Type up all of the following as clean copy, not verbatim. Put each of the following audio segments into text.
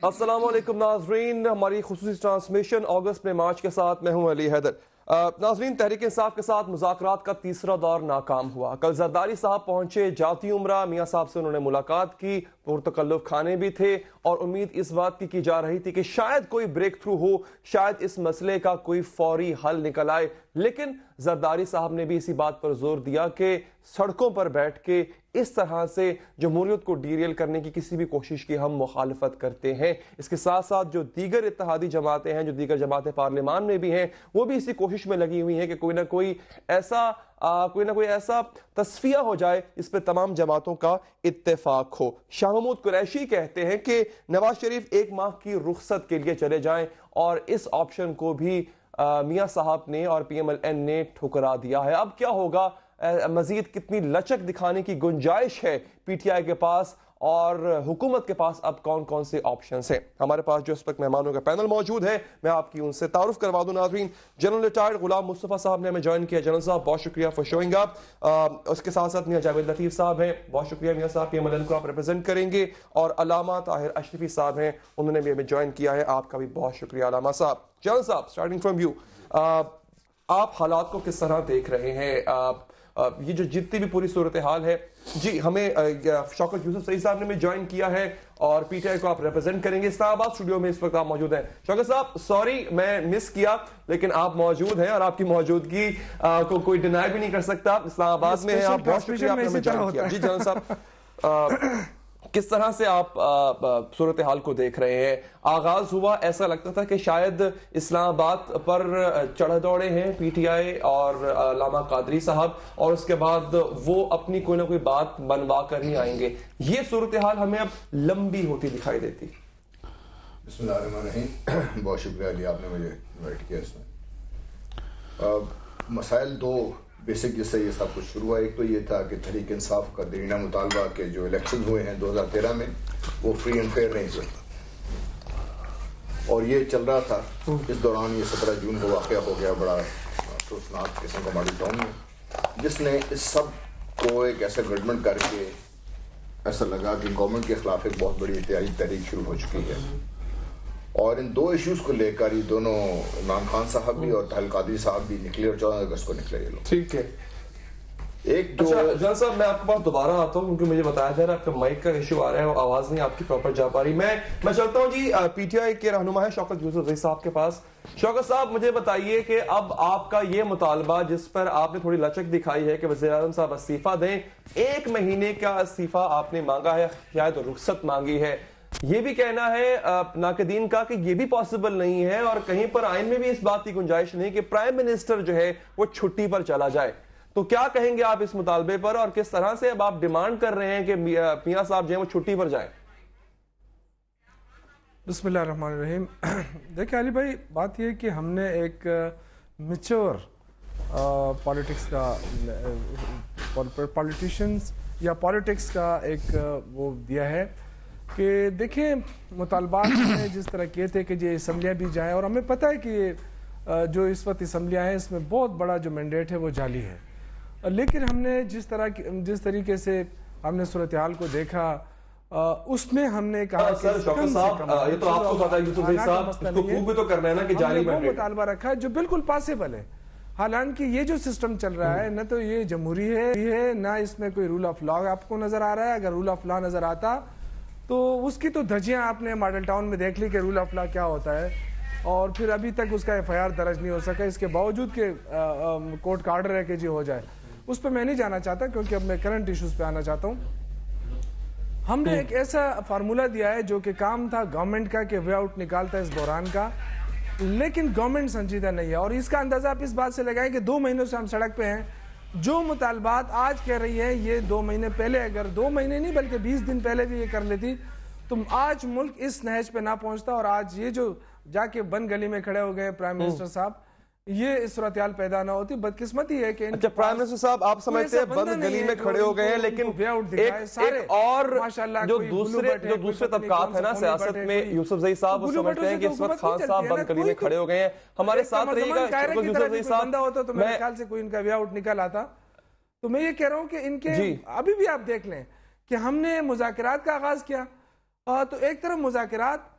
السلام علیکم ناظرین، ہماری خصوصی ٹرانسمیشن اگست میں مارچ کے ساتھ میں ہوں علی حیدر۔ ناظرین، تحریک انصاف کے ساتھ مذاکرات کا تیسرا دور ناکام ہوا۔ کل زرداری صاحب پہنچے جاتی عمرہ، میاں صاحب سے انہوں نے ملاقات کی، پرتکلف کھانے بھی تھے اور امید اس بات کی جا رہی تھی کہ شاید کوئی بریک تھرو ہو، شاید اس مسئلے کا کوئی فوری حل نکل آئے۔ لیکن زرداری صاحب نے بھی اسی بات پر زور دیا کہ سڑکوں پر بیٹھ کے اس طرح سے جمہوریت کو ڈیریل کرنے کی کسی بھی کوشش کی ہم مخالفت کرتے ہیں۔ اس کے ساتھ ساتھ جو دیگر اتحادی جماعتیں ہیں، جو دیگر جماعتیں پارلیمان میں بھی ہیں، وہ بھی اسی کوشش میں لگی ہوئی ہیں کہ کوئی نہ کوئی ایسا تصفیہ ہو جائے اس پہ تمام جماعتوں کا اتفاق ہو۔ شاہ محمود قریشی کہتے ہیں کہ نواز شریف 1 ماہ کی رخصت کے لیے چلے جائیں، اور اس آپشن کو بھی میاں صاحب نے اور پی ایم ایل این نے ٹھکرا دیا ہے۔ اب کیا ہوگا؟ مزید کتنی لچک دکھانے کی گنجائش ہے پی ٹی آئی کے پاس اور حکومت کے پاس؟ اب کون کون سے آپشنز ہیں؟ ہمارے پاس جو اس وقت مہمانوں کا پینل موجود ہے، میں آپ کی ان سے تعارف کروا دوں ناظرین۔ جنرل ریٹائرڈ غلام مصطفیٰ صاحب نے ہمیں جوائن کیا۔ جنرل صاحب بہت شکریہ فار شوئنگ اپ۔ اس کے ساتھ ساتھ میاں جاوید لطیف صاحب ہیں، بہت شکریہ میاں صاحب، پی ایم ایل این کو آپ ریپرزینٹ کریں گے۔ اور علامہ طاہر اشرفی صاحب ہیں، انہوں نے بھی ہمیں جوائن کیا ہے، آپ کا بھی بہت شکریہ علامہ صاحب۔ جنرل صاحب اسٹارٹنگ فرام یو، آپ حالات کو کس طرح دیکھ رہے ہیں؟ یہ جو جتنی بھی پوری صورتحال ہے، جی ہمیں شوکت یوسف سعید صاحب نے بھی جوائن کیا ہے اور پی ٹی آئی کو آپ ریپرزینٹ کریں گے اسلام آباد اسٹوڈیو میں، اس وقت آپ موجود ہیں۔ شوکت صاحب سوری میں مس کیا، لیکن آپ موجود ہیں اور آپ کی موجودگی کو کوئی ڈینائی بھی نہیں کر سکتا۔ اسلام آباد میں ہیں آپ، بہت شکریہ آپ نے ہمیں جوائن کیا۔ جی جنرل صاحب، کس طرح سے آپ صورتحال کو دیکھ رہے ہیں؟ آغاز ہوا، ایسا لگتا تھا کہ شاید اسلام آباد پر چڑھ دوڑے ہیں پی ٹی آئی اور علامہ قادری صاحب، اور اس کے بعد وہ اپنی کوئی نہ کوئی بات بنوا کر ہی آئیں گے۔ یہ صورتحال ہمیں اب لمبی ہوتی دکھائی دیتی۔ بسم اللہ الرحمن الرحیم، بہت شکریہ علی، آپ نے مجھے انوائٹ کیا اس میں۔ مسائل دو بیسک جس سے یہ سب کچھ شروع ہوا، ایک تو یہ تھا کہ تحریک انصاف کا دیرینہ مطالبہ کہ جو الیکشن ہوئے ہیں 2013 میں وہ فری اینڈ فیئر نہیں ہوئے، اور یہ چل رہا تھا۔ اس دوران یہ 17 جون کو واقعہ ہو گیا بڑا افسوسناک قسم کا ماڈل ٹاؤن میں، جس نے اس سب کو ایک ایسا گڈمنٹ کر کے ایسا لگا کہ گورنمنٹ کے خلاف ایک بہت بڑی احتجاجی تحریک شروع ہو چکی ہے۔ اور ان دو ایشوز کو لے کر یہ دونوں عمران خان صاحب بھی اور طاہر قادری صاحب بھی نکلے، اور 14 اگست کو نکلے یہ لوگ۔ ٹھیک ہے، ایک جو جان صاحب میں آپ کے پاس دوبارہ آتا ہوں کیونکہ مجھے بتایا جا رہا ہے آپ کا مائک کا ایشو آ رہا ہے، وہ آواز نہیں آپ کی پراپر جا پا رہی۔ میں چلتا ہوں جی پی ٹی آئی کے رہنما ہے شوکت یوسف زئی صاحب کے پاس۔ شوکت صاحب مجھے بتائیے کہ اب آپ کا یہ مطالبہ جس پر آپ نے تھوڑی لچک دکھائی ہے کہ وزیر اعظم صاحب استعفیٰ دیں، 1 مہینے کا استعفیٰ آپ نے مانگا ہے، شاید رخصت مانگی ہے، یہ بھی کہنا ہے ناقدین کا کہ یہ بھی پاسبل نہیں ہے، اور کہیں پر آئین میں بھی اس بات کی گنجائش نہیں کہ پرائم منسٹر جو ہے وہ چھٹی پر چلا جائے۔ تو کیا کہیں گے آپ اس مطالبے پر، اور کس طرح سے اب آپ ڈیمانڈ کر رہے ہیں کہ میاں صاحب جو ہیں وہ چھٹی پر جائیں؟ بسم اللہ الرحمن الرحیم۔ دیکھیں علی بھائی، بات یہ کہ ہم نے ایک میچور پالیٹکس کا پالیٹیشینز یا پالیٹکس کا ایک وہ دیا ہے کہ دیکھیں مطالبات میں جس طرح کیے تھے کہ یہ اسمبلیاں بھی جائیں، اور ہمیں پتہ ہے کہ جو اس وقت اسمبلیاں ہیں اس میں بہت بڑا جو مینڈیٹ ہے وہ جعلی ہے، لیکن ہم نے جس طریقے سے ہم نے صورتحال کو دیکھا اس میں ہم نے کہا کہ شوکت صاحب یہ تو آپ کو پتا ہے یوسف زئی صاحب، اس کو خوب بھی تو کرنا ہے نا کہ جعلی مینڈیٹ، ہم نے وہ مطالبہ رکھا ہے جو بالکل پاسبل ہے۔ حالانکہ یہ جو سسٹم چل رہا ہے نہ تو یہ جمہوری ہے، نہ اس میں کوئی رول آف لا آپ کو نظر آ رہا ہے۔ اگر رول آف لا نظر آتا تو اس کی تو دھجیاں آپ نے ماڈل ٹاؤن میں دیکھ لی کہ رول آف لا کیا ہوتا ہے، اور پھر ابھی تک اس کا ایف آئی آر درج نہیں ہو سکا، اس کے باوجود کہ کورٹ کا آرڈر ہے کہ جی ہو جائے۔ اس پہ میں نہیں جانا چاہتا کیونکہ اب میں کرنٹ ایشوز پہ آنا چاہتا ہوں۔ ہم نے ایک ایسا فارمولہ دیا ہے جو کہ کام تھا گورنمنٹ کا کہ وے آؤٹ نکالتا ہے اس بحران کا، لیکن گورنمنٹ سنجیدہ نہیں ہے، اور اس کا اندازہ آپ اس بات سے لگائیں کہ 2 مہینوں سے ہم سڑک پہ ہیں۔ جو مطالبات آج کہہ رہی ہے یہ 2 مہینے پہلے، اگر 2 مہینے نہیں بلکہ 20 دن پہلے بھی یہ کر لیتی تو آج ملک اس نہج پہ نہ پہنچتا، اور آج یہ جو جا کے بند گلی میں کھڑے ہو گئے پرائم منسٹر صاحب، یہ صورتحال پیدا نہ ہوتی۔ بدقسمتی ہے کہ اچھا پرائم منسٹر صاحب آپ سمجھتے ہیں بند گلی میں کھڑے ہو گئے ہیں، لیکن ایک اور جو دوسرے طبقات ہیں نا سیاست میں، یوسف زئی صاحب وہ سمجھتے ہیں کہ اس وقت خان صاحب بند گلی میں کھڑے ہو گئے ہیں۔ ہمارے ساتھ رہیے گا یوسف زئی صاحب، ہوتا تو میرے خیال سے کوئی ان کا وے آؤٹ نکل آتا۔ تو میں یہ کہہ رہا ہوں کہ ان کے ابھی بھی آپ دیکھ لیں کہ ہم نے مذاکرات کا آغاز کیا، تو ایک طرف مذاکرات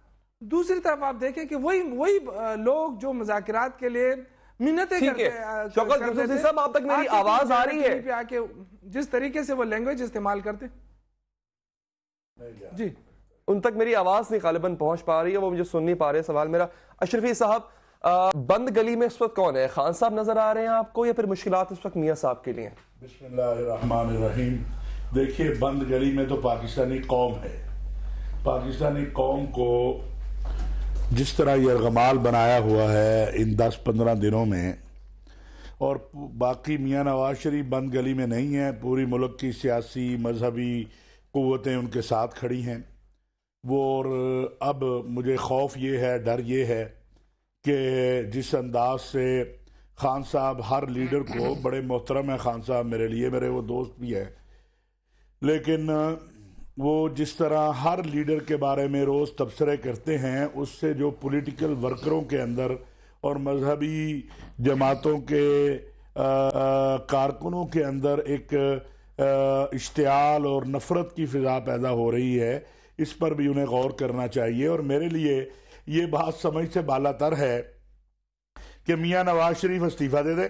دوسری طرف آپ دیکھیں کہ وہی لوگ جو مذاکرات کے لیے منتیں کرتے ہیں. شوکت یوسف صاحب آپ تک میری آواز آ رہی ہے؟ جس طریقے سے وہ لینگویج استعمال کرتے جی ان تک میری آواز نہیں غالباً پہنچ پا رہی ہے, وہ مجھے سن نہیں پا رہے. سوال میرا اشرفی صاحب, بند گلی میں اس وقت کون ہے؟ خان صاحب نظر آ رہے ہیں آپ کو یا پھر مشکلات اس وقت میاں صاحب کے لیے ہیں؟ بسم اللہ الرحمن الرحیم. دیکھیے بند گلی میں تو پاکستانی قوم ہے. پاکستانی قوم کو جس طرح یرغمال بنایا ہوا ہے ان 10-15 دنوں میں, اور باقی میاں نواز شریف بند گلی میں نہیں ہیں, پوری ملک کی سیاسی مذہبی قوتیں ان کے ساتھ کھڑی ہیں. وہ اور اب مجھے خوف یہ ہے, ڈر یہ ہے کہ جس انداز سے خان صاحب ہر لیڈر کو, بڑے محترم ہیں خان صاحب میرے لیے, میرے وہ دوست بھی ہے, لیکن وہ جس طرح ہر لیڈر کے بارے میں روز تبصرے کرتے ہیں, اس سے جو پولیٹیکل ورکروں کے اندر اور مذہبی جماعتوں کے کارکنوں کے اندر ایک اشتعال اور نفرت کی فضا پیدا ہو رہی ہے, اس پر بھی انہیں غور کرنا چاہیے. اور میرے لیے یہ بات سمجھ سے بالاتر ہے کہ میاں نواز شریف استعفیٰ دے دے,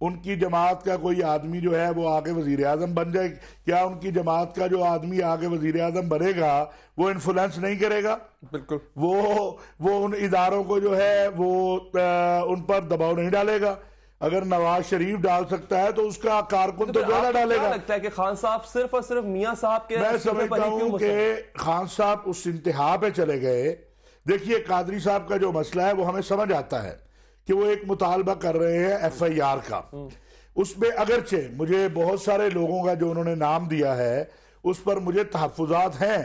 ان کی جماعت کا کوئی آدمی جو ہے وہ آگے وزیر اعظم بن جائے. کیا ان کی جماعت کا جو آدمی آگے وزیر اعظم بنے گا وہ انفلوئنس نہیں کرے گا؟ بالکل. وہ ان اداروں کو جو ہے وہ ان پر دباؤ نہیں ڈالے گا. اگر نواز شریف ڈال سکتا ہے تو اس کا کارکن تو زیادہ ڈالے گا. لگتا ہے کہ خان صاحب صرف اور صرف میاں صاحب کے, میں سمجھتا ہوں کہ خان صاحب اس انتہا پہ چلے گئے. دیکھیے قادری صاحب کا جو مسئلہ ہے وہ ہمیں سمجھ آتا ہے کہ وہ ایک مطالبہ کر رہے ہیں ایف آئی آر کا. اس میں اگرچہ مجھے بہت سارے لوگوں کا جو انہوں نے نام دیا ہے اس پر مجھے تحفظات ہیں,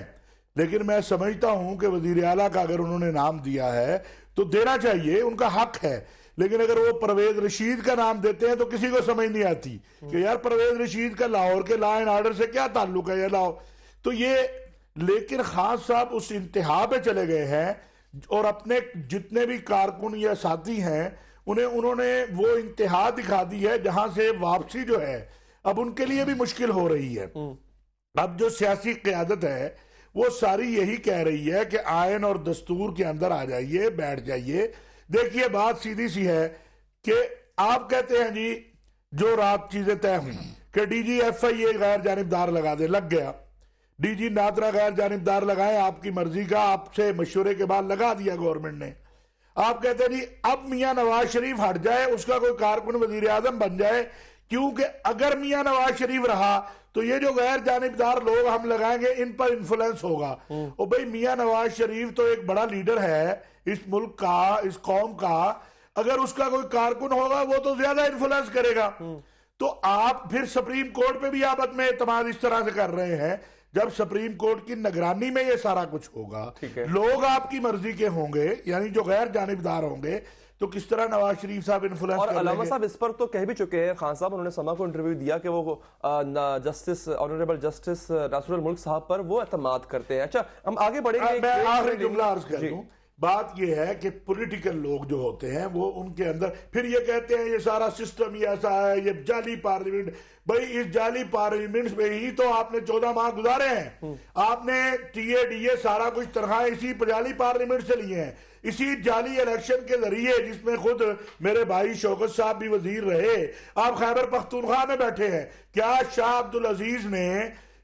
لیکن میں سمجھتا ہوں کہ وزیر اعلیٰ کا اگر انہوں نے نام دیا ہے تو دینا چاہیے, ان کا حق ہے. لیکن اگر وہ پرویز رشید کا نام دیتے ہیں تو کسی کو سمجھ نہیں آتی کہ یار پرویز رشید کا لاہور کے لا اینڈ آرڈر سے کیا تعلق ہے, یہ لاؤ تو یہ. لیکن خان صاحب اس انتہا پہ چلے گئے ہیں اور اپنے جتنے بھی کارکن یا ساتھی ہیں انہوں نے وہ انتہا دکھا دی ہے جہاں سے واپسی جو ہے اب ان کے لیے بھی مشکل ہو رہی ہے. اب جو سیاسی قیادت ہے وہ ساری یہی کہہ رہی ہے کہ آئین اور دستور کے اندر آ جائیے, بیٹھ جائیے. دیکھیے بات سیدھی سی ہے کہ آپ کہتے ہیں جی جو رات چیزیں طے ہوئی کہ ڈی جی ایف آئی اے غیر جانبدار لگا دے, لگ گیا. ڈی جی نادرا غیر جانبدار لگائیں, آپ کی مرضی کا, آپ سے مشورے کے بعد لگا دیا گورنمنٹ نے. آپ کہتے ہیں جی اب میاں نواز شریف ہٹ جائے, اس کا کوئی کارکن وزیر اعظم بن جائے, کیونکہ اگر میاں نواز شریف رہا تو یہ جو غیر جانبدار لوگ ہم لگائیں گے ان پر انفلوئنس ہوگا. اور بھئی میاں نواز شریف تو ایک بڑا لیڈر ہے اس ملک کا, اس قوم کا, اگر اس کا کوئی کارکن ہوگا وہ تو زیادہ انفلوئنس کرے گا. تو آپ پھر سپریم کورٹ پہ بھی آپ عدم اعتماد اس طرح سے کر رہے ہیں. جب سپریم کورٹ کی نگرانی میں یہ سارا کچھ ہوگا, لوگ آپ کی مرضی کے ہوں گے, یعنی جو غیر جانبدار ہوں گے, تو کس طرح نواز شریف صاحب انفلوئنس کر لیں گے؟ اور علامہ صاحب اس پر تو کہہ بھی چکے ہیں خان صاحب, انہوں نے سما کو انٹرویو دیا کہ وہ جسٹس آنریبل جسٹس ناصر الملک صاحب پر وہ اعتماد کرتے ہیں. اچھا ہم آگے بڑھیں گے. میں آخری جملہ عرض کر دوں. بات یہ ہے کہ پولیٹیکل لوگ جو ہوتے ہیں وہ ان کے اندر پھر یہ کہتے ہیں یہ سارا سسٹم یہ ایسا ہے, یہ جعلی پارلیمنٹ. بھئی اس جعلی پارلیمنٹ میں ہی تو آپ نے 14 ماہ گزارے ہیں. آپ نے ٹی اے ڈی اے سارا کچھ تنخواہیں اسی جعلی پارلیمنٹ سے لیے ہیں, اسی جعلی الیکشن کے ذریعے جس میں خود میرے بھائی شوکت صاحب بھی وزیر رہے. آپ خیبر پختونخوا میں بیٹھے ہیں. کیا شاہ عبدالعزیز نے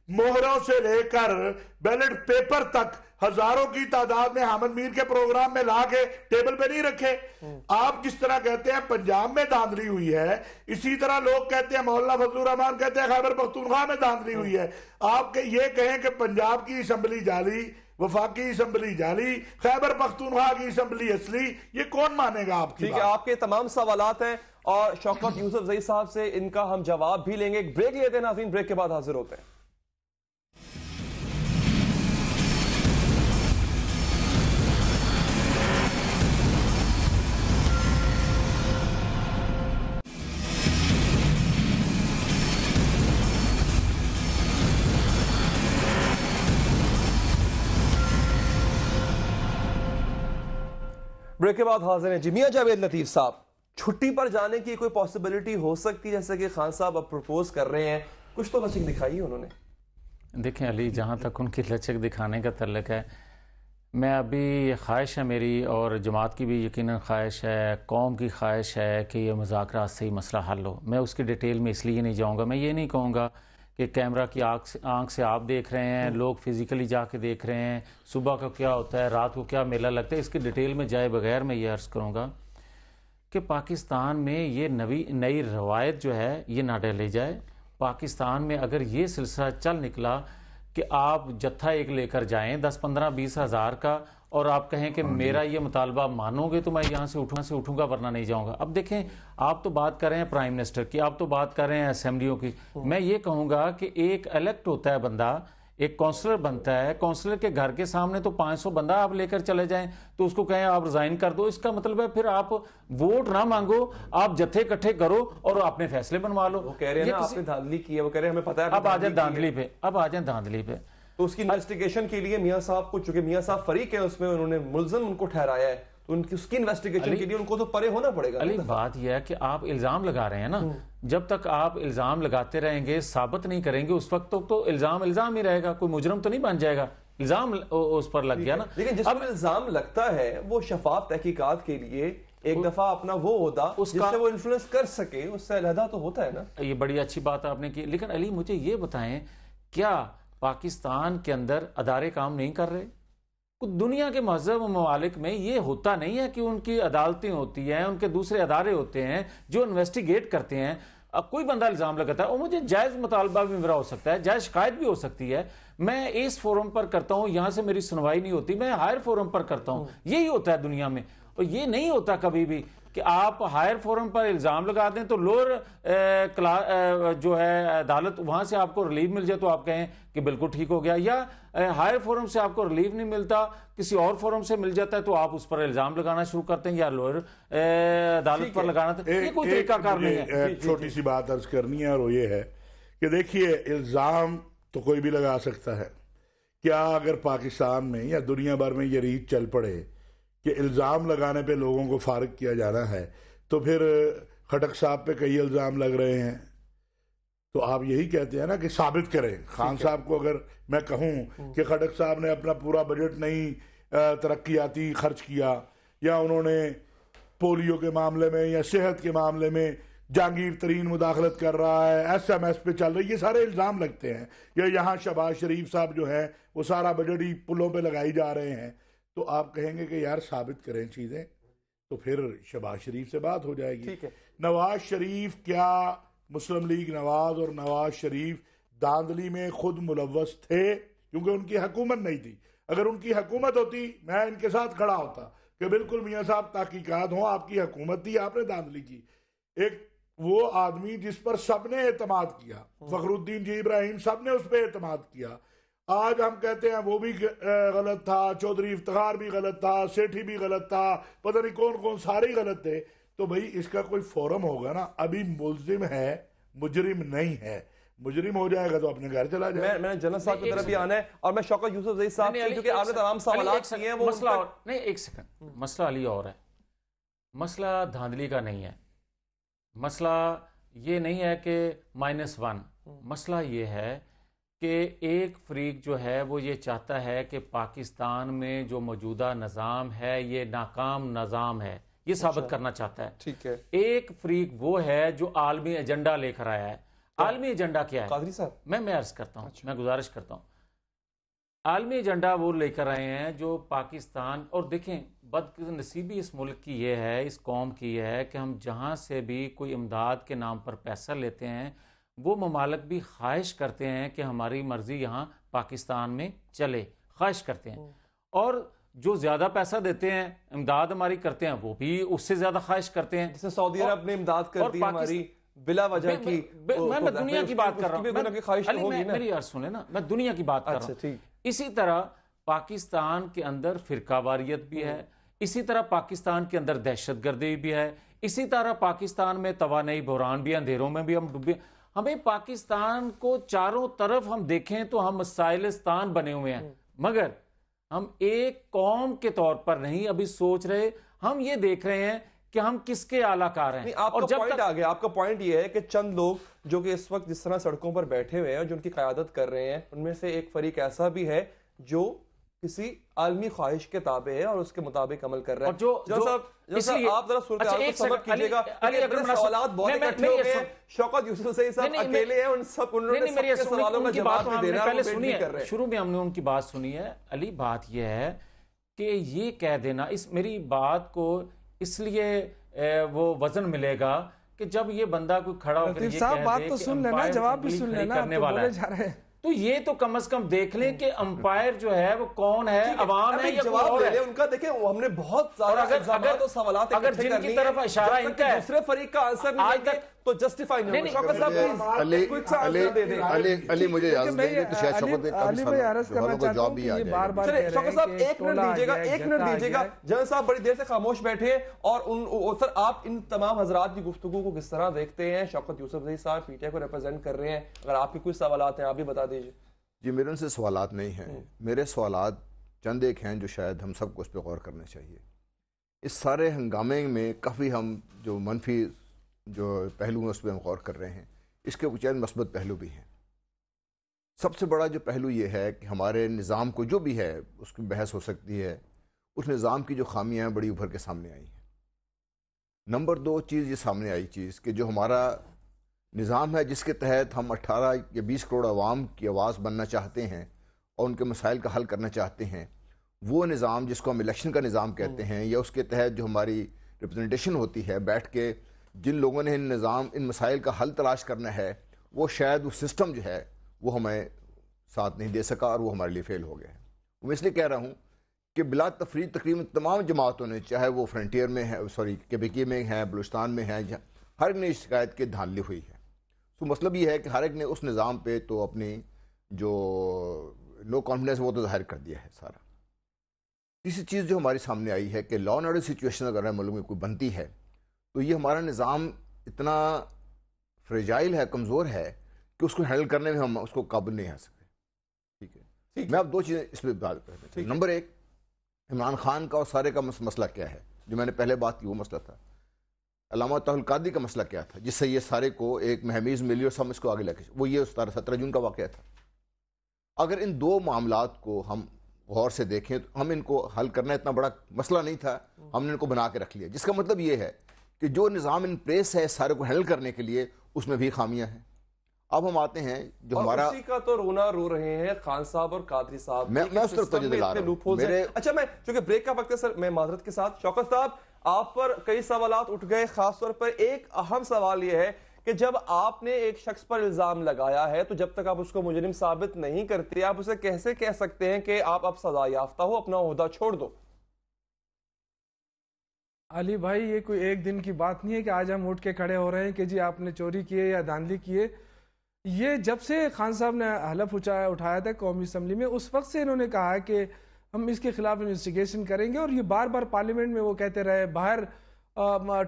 مہروں سے لے کر بیلٹ پیپر تک ہزاروں کی تعداد میں حامد میر کے پروگرام میں لا کے ٹیبل پہ نہیں رکھے؟ آپ جس طرح کہتے ہیں پنجاب میں دھاندلی ہوئی ہے, اسی طرح لوگ کہتے ہیں, مولانا فضل الرحمان کہتے ہیں خیبر پختونخوا میں دھاندلی ہوئی ہے. آپ یہ کہیں کہ پنجاب کی اسمبلی جعلی, وفاقی اسمبلی جعلی, خیبر پختونخوا کی اسمبلی اصلی, یہ کون مانے گا آپ کی بات؟ ٹھیک ہے, آپ کے تمام سوالات ہیں اور شوکت یوسف زئی صاحب سے ان کا ہم جواب بھی لیں گے. ایک بریک لیتے ہیں ناظرین, بریک کے بعد حاضر ہوتے ہیں. بریک کے بعد حاضر ہیں. جی میاں جاوید لطیف صاحب, چھٹی پر جانے کی کوئی پاسبلٹی ہو سکتی جیسے کہ خان صاحب اب پروپوز کر رہے ہیں, کچھ تو لچک دکھائی انہوں نے؟ دیکھیں علی, جہاں تک ان کی لچک دکھانے کا تعلق ہے, میں ابھی خواہش ہے میری اور جماعت کی بھی یقیناً خواہش ہے، قوم کی خواہش ہے کہ یہ مذاکرات سے ہی مسئلہ حل ہو۔ میں اس کی ڈیٹیل میں اس لیے نہیں جاؤں گا، میں یہ نہیں کہوں گا کہ کیمرہ کی آنکھ سے آپ دیکھ رہے ہیں، لوگ فزیکلی جا کے دیکھ رہے ہیں، صبح کا کیا ہوتا ہے، رات کو کیا میلہ لگتا ہے، اس کی ڈیٹیل میں جائے بغیر میں یہ عرض کروں گا کہ پاکستان میں یہ نئی روایت جو ہے یہ نہ ڈالی جائے۔ پاکستان میں اگر یہ سلسلہ چل نکلا کہ آپ جتھا ایک لے کر جائیں 10 15 20 ہزار کا اور آپ کہیں کہ میرا یہ مطالبہ مانو گے تو میں یہاں سے اٹھوں گا ورنہ نہیں جاؤں گا۔ اب دیکھیں آپ تو بات کر رہے ہیں پرائم منسٹر کی، آپ تو بات کر رہے ہیں اسمبلیوں کی، میں یہ کہوں گا کہ ایک الیکٹ ہوتا ہے بندہ، ایک کونسلر بنتا ہے، کونسلر کے گھر کے سامنے تو 500 بندہ آپ لے کر چلے جائیں تو اس کو کہیں آپ ریزائن کر دو، اس کا مطلب ہے پھر آپ ووٹ نہ مانگو، آپ جتھے اکٹھے کرو اور اپنے فیصلے بنوا لو۔ وہ کہہ رہے ہیں نا آپ نے دھاندلی کی ہے، وہ کہہ رہے ہیں ہمیں پتہ ہے۔ اب آ جائیں دھاندلی پہ، تو اس کی انویسٹیگیشن کے لیے میاں صاحب کو، چونکہ میاں صاحب فریق ہیں اس میں، انہوں نے ملزم ان کو ٹھہرایا ہے، تو اس کی انویسٹیگیشن کے لیے ان کو تو پرے ہونا پڑے گا۔ علی بات یہ ہے کہ آپ الزام لگا رہے ہیں نا، جب تک آپ الزام لگاتے رہیں گے، ثابت نہیں کریں گے، اس وقت تو الزام ہی رہے گا، کوئی مجرم تو نہیں بن جائے گا، الزام اس پر لگ گیا نا۔ لیکن جس پر الزام لگتا ہے وہ شفاف تحقیقات کے لیے ایک دفعہ اپنا وہ عہدہ جس سے وہ انفلوئنس کر سکے، اس سے علیحدہ تو ہوتا ہے نا۔ یہ بڑی اچھی بات آپ نے کی، لیکن علی مجھے یہ بتائیں کیا پاکستان کے اندر ادارے کام نہیں کر رہے؟ دنیا کے مہذب ممالک میں یہ ہوتا نہیں ہے کہ ان کی عدالتیں ہوتی ہیں، ان کے دوسرے ادارے ہوتے ہیں جو انویسٹیگیٹ کرتے ہیں۔ اب کوئی بندہ الزام لگاتا ہے اور مجھے جائز مطالبہ بھی میرا ہو سکتا ہے، جائز شکایت بھی ہو سکتی ہے، میں اس فورم پر کرتا ہوں، یہاں سے میری سنوائی نہیں ہوتی، میں ہائر فورم پر کرتا ہوں، یہی ہوتا ہے دنیا میں۔ اور یہ نہیں ہوتا کبھی بھی کہ آپ ہائر فورم پر الزام لگا دیں تو لوور جو ہے عدالت وہاں سے آپ کو ریلیف مل جائے تو آپ کہیں کہ بالکل ٹھیک ہو گیا، یا ہائر فورم سے آپ کو ریلیف نہیں ملتا، کسی اور فورم سے مل جاتا ہے تو آپ اس پر الزام لگانا شروع کرتے ہیں یا لوور عدالت پر لگانا۔ یہ کوئی طریقہ کار نہیں ہے۔ ایک چھوٹی سی بات عرض کرنی ہے اور وہ یہ ہے کہ دیکھیے الزام تو کوئی بھی لگا سکتا ہے، کیا اگر پاکستان میں یا دنیا بھر میں یہ ریت چل پڑے کہ الزام لگانے پہ لوگوں کو فارغ کیا جانا ہے تو پھر خٹک صاحب پہ کئی الزام لگ رہے ہیں، تو آپ یہی کہتے ہیں نا کہ ثابت کریں۔ خان صاحب کو اگر میں کہوں کہ خٹک صاحب نے اپنا پورا بجٹ نہیں ترقیاتی خرچ کیا، یا انہوں نے پولیو کے معاملے میں یا صحت کے معاملے میں جہانگیر ترین مداخلت کر رہا ہے، ایس ایم ایس پہ چل رہی، یہ سارے الزام لگتے ہیں، یا یہاں شہباز شریف صاحب جو ہیں وہ سارا بجٹ ہی پلوں پہ لگائی جا رہے ہیں، تو آپ کہیں گے کہ یار ثابت کریں چیزیں، تو پھر شہباز شریف سے بات ہو جائے گی۔ نواز شریف، کیا مسلم لیگ نواز اور نواز شریف داندلی میں خود ملوث تھے؟ کیونکہ ان کی حکومت نہیں تھی، اگر ان کی حکومت ہوتی میں ان کے ساتھ کھڑا ہوتا کہ بالکل میاں صاحب تحقیقات ہوں، آپ کی حکومت تھی، آپ نے داندلی کی۔ ایک وہ آدمی جس پر سب نے اعتماد کیا، فخر الدین جی ابراہیم، سب نے اس پہ اعتماد کیا، آج ہم کہتے ہیں وہ بھی غلط تھا، چودھری افتخار بھی غلط تھا، سیٹھی بھی غلط تھا، پتہ نہیں کون کون سارے غلط تھے، تو بھئی اس کا کوئی فورم ہوگا نا۔ ابھی ملزم ہے، مجرم نہیں ہے، مجرم ہو جائے گا تو اپنے گھر چلا جائے۔ میں جنرل صاحب کی طرف بھی آنا ہے، اور میں شوکت یوسف زئی صاحب سے، کیونکہ آپ نے تمام سوالات کیے ہیں، وہ مسئلہ اور نہیں، ایک سیکنڈ، مسئلہ علی اور ہے، مسئلہ دھاندلی کا نہیں ہے، مسئلہ یہ نہیں ہے کہ -1، مسئلہ یہ ہے کہ ایک فریق جو ہے وہ یہ چاہتا ہے کہ پاکستان میں جو موجودہ نظام ہے یہ ناکام نظام ہے، یہ ثابت کرنا چاہتا ہے۔ ٹھیک ہے، ایک فریق وہ ہے جو عالمی ایجنڈا لے کر آیا ہے۔ عالمی ایجنڈا کیا ہے؟ قادری صاحب میں عرض کرتا ہوں، میں گزارش کرتا ہوں، عالمی ایجنڈا وہ لے کر آئے ہیں جو پاکستان، اور دیکھیں بد نصیبی اس ملک کی یہ ہے، اس قوم کی یہ ہے کہ ہم جہاں سے بھی کوئی امداد کے نام پر پیسہ لیتے ہیں، وہ ممالک بھی خواہش کرتے ہیں کہ ہماری مرضی یہاں پاکستان میں چلے، خواہش کرتے ہیں، اور جو زیادہ پیسہ دیتے ہیں، امداد ہماری کرتے ہیں، وہ بھی اس سے زیادہ خواہش کرتے ہیں۔ جیسے سعودی عرب نے امداد کر دی ہماری بلا وجہ کی، میں دنیا کی بات کر رہا ہوں، میری عرض سنیں نا، میں دنیا کی بات کر رہا ہوں۔ اسی طرح پاکستان کے اندر فرقہ واریت بھی ہے، اسی طرح پاکستان کے اندر دہشت گردی بھی ہے، اسی طرح پاکستان میں توانائی بحران بھی، اندھیروں میں بھی ہم ڈوبے۔ ہمیں پاکستان کو چاروں طرف ہم دیکھیں تو ہم مسائلستان بنے ہوئے ہیں، مگر ہم ایک قوم کے طور پر نہیں ابھی سوچ رہے، ہم یہ دیکھ رہے ہیں کہ ہم کس کے اعلیٰ کار ہیں۔ آپ کا پوائنٹ آ گیا، آپ کا پوائنٹ یہ ہے کہ چند لوگ جو کہ اس وقت جس طرح سڑکوں پر بیٹھے ہوئے ہیں اور جو ان کی قیادت کر رہے ہیں، ان میں سے ایک فریق ایسا بھی ہے جو کسی عالمی خواہش کے تابع ہے اور اس کے مطابق عمل کر رہا ہے. جو آپ ذرا صورتحال کو سمجھ کیجیے گا. سوالات بہت اکٹھے ہو گئے ہیں. شوکت یوسفزئی صاحب اکیلے ہیں, انہوں نے سب کے سوالوں کا جواب بھی دینا ہے. شروع میں ہم نے ان کی بات سنی ہے. علی بات یہ ہے کہ یہ کہہ دینا, اس میری بات کو اس لیے وہ وزن ملے گا کہ جب یہ بندہ کوئی کھڑا ہو کر یہ کہہ دے کہ امپائر جواب بھی سن لینا کرنے والا ہے, تو یہ تو کم از کم دیکھ لیں کہ امپائر جو ہے وہ کون ہے, عوام ہے یا کوئی اور ہے. ان کا دیکھیں ہم نے بہت زیادہ الزامات اور سوالات اگر جن کی طرف اشارہ ان کا ہے دوسرے فریق کا آنسر نہیں دیں گے تو جسٹیفائی نہیں ہوگا. شوکت صاحب علی مجھے اجازت دیں گے تو شاید شوکت علی بھائی عرض کرنا چاہتا ہوں کہ یہ بار بار چلیں شوکت صاحب ایک منٹ دیجیے گا. جنرل صاحب بڑی دیر سے خاموش بیٹھے ہیں اور سر آپ ان تمام حضرات کی گفتگو کو کس طرح دیکھتے ہیں؟ شوکت یوسفزئی صاحب پی ٹی آئی کو ریپرزینٹ کر رہے ہیں, اگر آپ کے کچھ سوالات ہیں آپ بھی بتا دیجیے. جی میرے ان سے سوالات نہیں ہیں, میرے سوالات چند ایک ہیں جو شاید ہم سب کو اس پہ غور کرنا چاہیے. اس سارے ہنگامے میں کافی ہم جو منفی جو پہلو ہیں اس پہ ہم غور کر رہے ہیں, اس کے چند مثبت پہلو بھی ہیں. سب سے بڑا جو پہلو یہ ہے کہ ہمارے نظام کو جو بھی ہے اس کی بحث ہو سکتی ہے, اس نظام کی جو خامیاں ہیں بڑی ابھر کے سامنے آئی ہیں. نمبر 2 چیز یہ سامنے آئی چیز کہ جو ہمارا نظام ہے جس کے تحت ہم 18 یا 20 کروڑ عوام کی آواز بننا چاہتے ہیں اور ان کے مسائل کا حل کرنا چاہتے ہیں, وہ نظام جس کو ہم الیکشن کا نظام کہتے ہیں, یا اس کے تحت جو ہماری ریپرزنٹیشن ہوتی ہے بیٹھ کے جن لوگوں نے ان مسائل کا حل تلاش کرنا ہے, وہ شاید وہ سسٹم جو ہے وہ ہمیں ساتھ نہیں دے سکا اور وہ ہمارے لیے فیل ہو گیا ہے. میں اس لیے کہہ رہا ہوں کہ بلا تفریق تقریباً تمام جماعتوں نے, چاہے وہ فرنٹیئر میں ہے, کیبیکی میں ہیں, بلوچستان میں ہیں, ہر ایک نے شکایت کی دھاندلی ہوئی ہے. تو مطلب یہ ہے کہ ہر ایک نے اس نظام پہ تو اپنی جو لو کانفیڈنس وہ تو ظاہر کر دیا ہے سارا. تیسری چیز جو ہمارے سامنے آئی ہے کہ لا اینڈ آرڈر سچویشن اگر ملک میں کوئی بنتی ہے تو یہ ہمارا نظام اتنا فریجائل ہے, کمزور ہے کہ اس کو ہینڈل کرنے میں ہم اس کو قابل نہیں آ سکتے. ٹھیک ہے, میں اب 2 چیزیں اس پہ بات کرتا ہوں. نمبر 1, عمران خان کا اور سارے کا مسئلہ کیا ہے, جو میں نے پہلے بات کی وہ مسئلہ تھا. علامہ طاہر القادری کا مسئلہ کیا تھا جس سے یہ سارے کو ایک مہمیز ملی اور سب اس کو آگے لے کے, وہ یہ 17 جون کا واقعہ تھا. اگر ان 2 معاملات کو ہم غور سے دیکھیں تو ہم ان کو حل کرنا اتنا بڑا مسئلہ نہیں تھا, ہم نے ان کو بنا کے رکھ لیا, جس کا مطلب یہ ہے کہ جو نظام ان پلیس ہے سارے کو ہینڈل کرنے کے لیے اس میں بھی خامیاں ہیں. اب ہم آتے ہیں جو ہمارا اسی کا تو رونا رو رہے ہیں خان صاحب اور قادری صاحب. میں اس طرف توجہ دلا رہا ہوں. اچھا, میں چونکہ بریک کا وقت ہے سر, میں معذرت کے ساتھ شوکت صاحب آپ پر کئی سوالات اٹھ گئے, خاص طور پر ایک اہم سوال یہ ہے کہ جب آپ نے ایک شخص پر الزام لگایا ہے تو جب تک آپ اس کو مجرم ثابت نہیں کرتے آپ اسے کیسے کہہ سکتے ہیں کہ آپ اب سزا یافتہ ہو, اپنا عہدہ چھوڑ دو؟ علی بھائی یہ کوئی ایک دن کی بات نہیں ہے کہ آج ہم اٹھ کے کھڑے ہو رہے ہیں کہ جی آپ نے چوری کیے یا دھاندلی کیے. یہ جب سے خان صاحب نے حلف اٹھایا تھا قومی اسمبلی میں, اس وقت سے انہوں نے کہا کہ ہم اس کے خلاف انویسٹیگیشن کریں گے, اور یہ بار بار پارلیمنٹ میں وہ کہتے رہے, باہر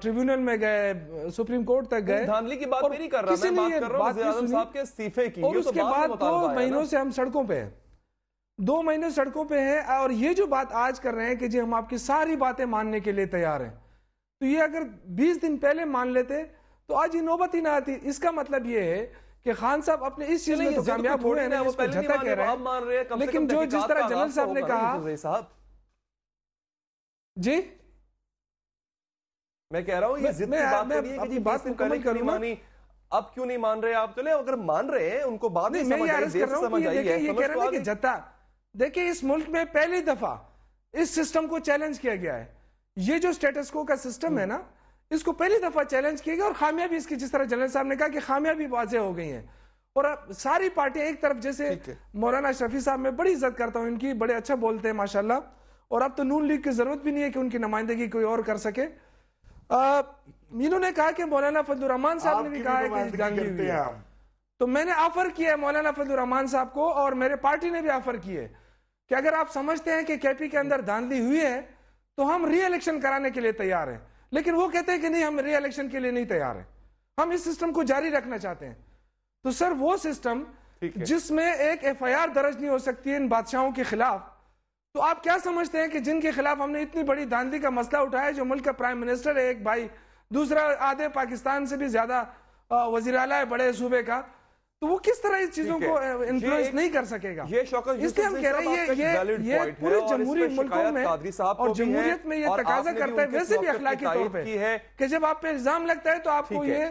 ٹریبیونل میں گئے, سپریم کورٹ تک گئے. دھاندلی کی بات نہیں کر رہا, میں بات کر رہا ہوں وزیر اعظم صاحب کے استعفے کی. اور اس کے بعد 2 مہینوں سے ہم سڑکوں پہ ہیں, 2 مہینے سڑکوں پہ ہیں, اور یہ جو بات آج کر رہے ہیں کہ جی ہم آپ کی ساری باتیں ماننے کے لیے تیار ہیں, تو یہ اگر 20 دن پہلے مان لیتے تو آج یہ نوبت ہی نہ آتی. اس کا مطلب یہ ہے کہ خان صاحب اپنے اس چیز میں تو کامیاب ہوئے ہیں, وہ پہلے نہیں کہہ رہے ہیں, لیکن جو جس طرح جنرل صاحب نے کہا, جی میں کہہ رہا ہوں یہ ضد کی بات نہیں ہے کہ جی بات مکمل کیوں نہیں مانی, اب کیوں نہیں مان رہے آپ؟ چلے اگر مان رہے ہیں ان کو بعد میں سمجھ آئی, دیر سے سمجھ آئی ہے. یہ کہہ رہے ہیں کہ جتا دیکھیں اس ملک میں پہلی دفعہ اس سسٹم کو چیلنج کیا گیا ہے. یہ جو سٹیٹس کو کا سسٹم ہے نا, اس کو پہلی دفعہ چیلنج کیا گیا, اور خامیابی اس کی, جس طرح جنرل صاحب نے کہا کہ خامیابی واضح ہو گئی ہیں. اور اب ساری پارٹیاں ایک طرف, جیسے مولانا شفیع صاحب میں بڑی عزت کرتا ہوں ان کی, بڑے اچھا بولتے ہیں ماشاءاللہ, اور اب تو نون لیگ کی ضرورت بھی نہیں ہے کہ ان کی نمائندگی کوئی اور کر سکے. انہوں نے کہا کہ مولانا فضل الرحمان صاحب نے بھی کہا ہے کہ دھاندلی ہوئی ہے, تو میں نے آفر کیا ہے مولانا فضل الرحمان صاحب کو, اور میرے پارٹی نے بھی آفر کی ہے کہ اگر آپ سمجھتے ہیں کہ کے پی کے اندر دھاندلی ہوئی ہے تو ہم ری الیکشن کرانے کے لیے تیار ہیں. لیکن وہ کہتے ہیں کہ نہیں, ہم ری الیکشن کے لیے نہیں تیار ہیں, ہم اس سسٹم کو جاری رکھنا چاہتے ہیں. تو سر وہ سسٹم جس میں ایک ایف آئی آر درج نہیں ہو سکتی ان بادشاہوں کے خلاف, تو آپ کیا سمجھتے ہیں کہ جن کے خلاف ہم نے اتنی بڑی دھاندلی کا مسئلہ اٹھایا, جو ملک کا پرائم منسٹر ہے ایک بھائی, دوسرا آدھے پاکستان سے بھی زیادہ وزیر اعلیٰ ہے بڑے صوبے کا, تو وہ کس طرح اس چیزوں کو انفلوئنس نہیں کر سکے گا؟ اس لیے ہم کہہ رہے ہیں یہ پورے جمہوری ملکوں میں اور جمہوریت میں یہ تقاضا کرتا ہے ویسے بھی اخلاقی طور پہ کہ جب آپ پہ الزام لگتا ہے تو آپ کو یہ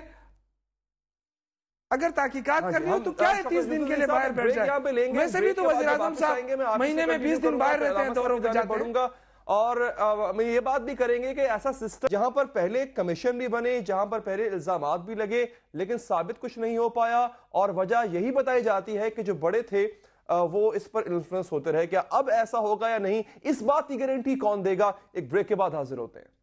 اگر تحقیقات کر رہی ہو تو کیا ہے 30 دن کے لیے باہر بیٹھ جائے؟ ویسے بھی تو وزیر اعظم صاحب مہینے میں 20 دن باہر رہتے ہیں، دوروں پہ جاتے ہیں۔ اور میں یہ بات بھی کریں گے کہ ایسا سسٹم جہاں پر پہلے کمیشن بھی بنے، جہاں پر پہلے الزامات بھی لگے لیکن ثابت کچھ نہیں ہو پایا، اور وجہ یہی بتائی جاتی ہے کہ جو بڑے تھے وہ اس پر انفلوئنس ہوتے رہے۔ کیا اب ایسا ہوگا یا نہیں، اس بات کی گارنٹی کون دے گا؟ ایک بریک کے بعد حاضر ہوتے ہیں۔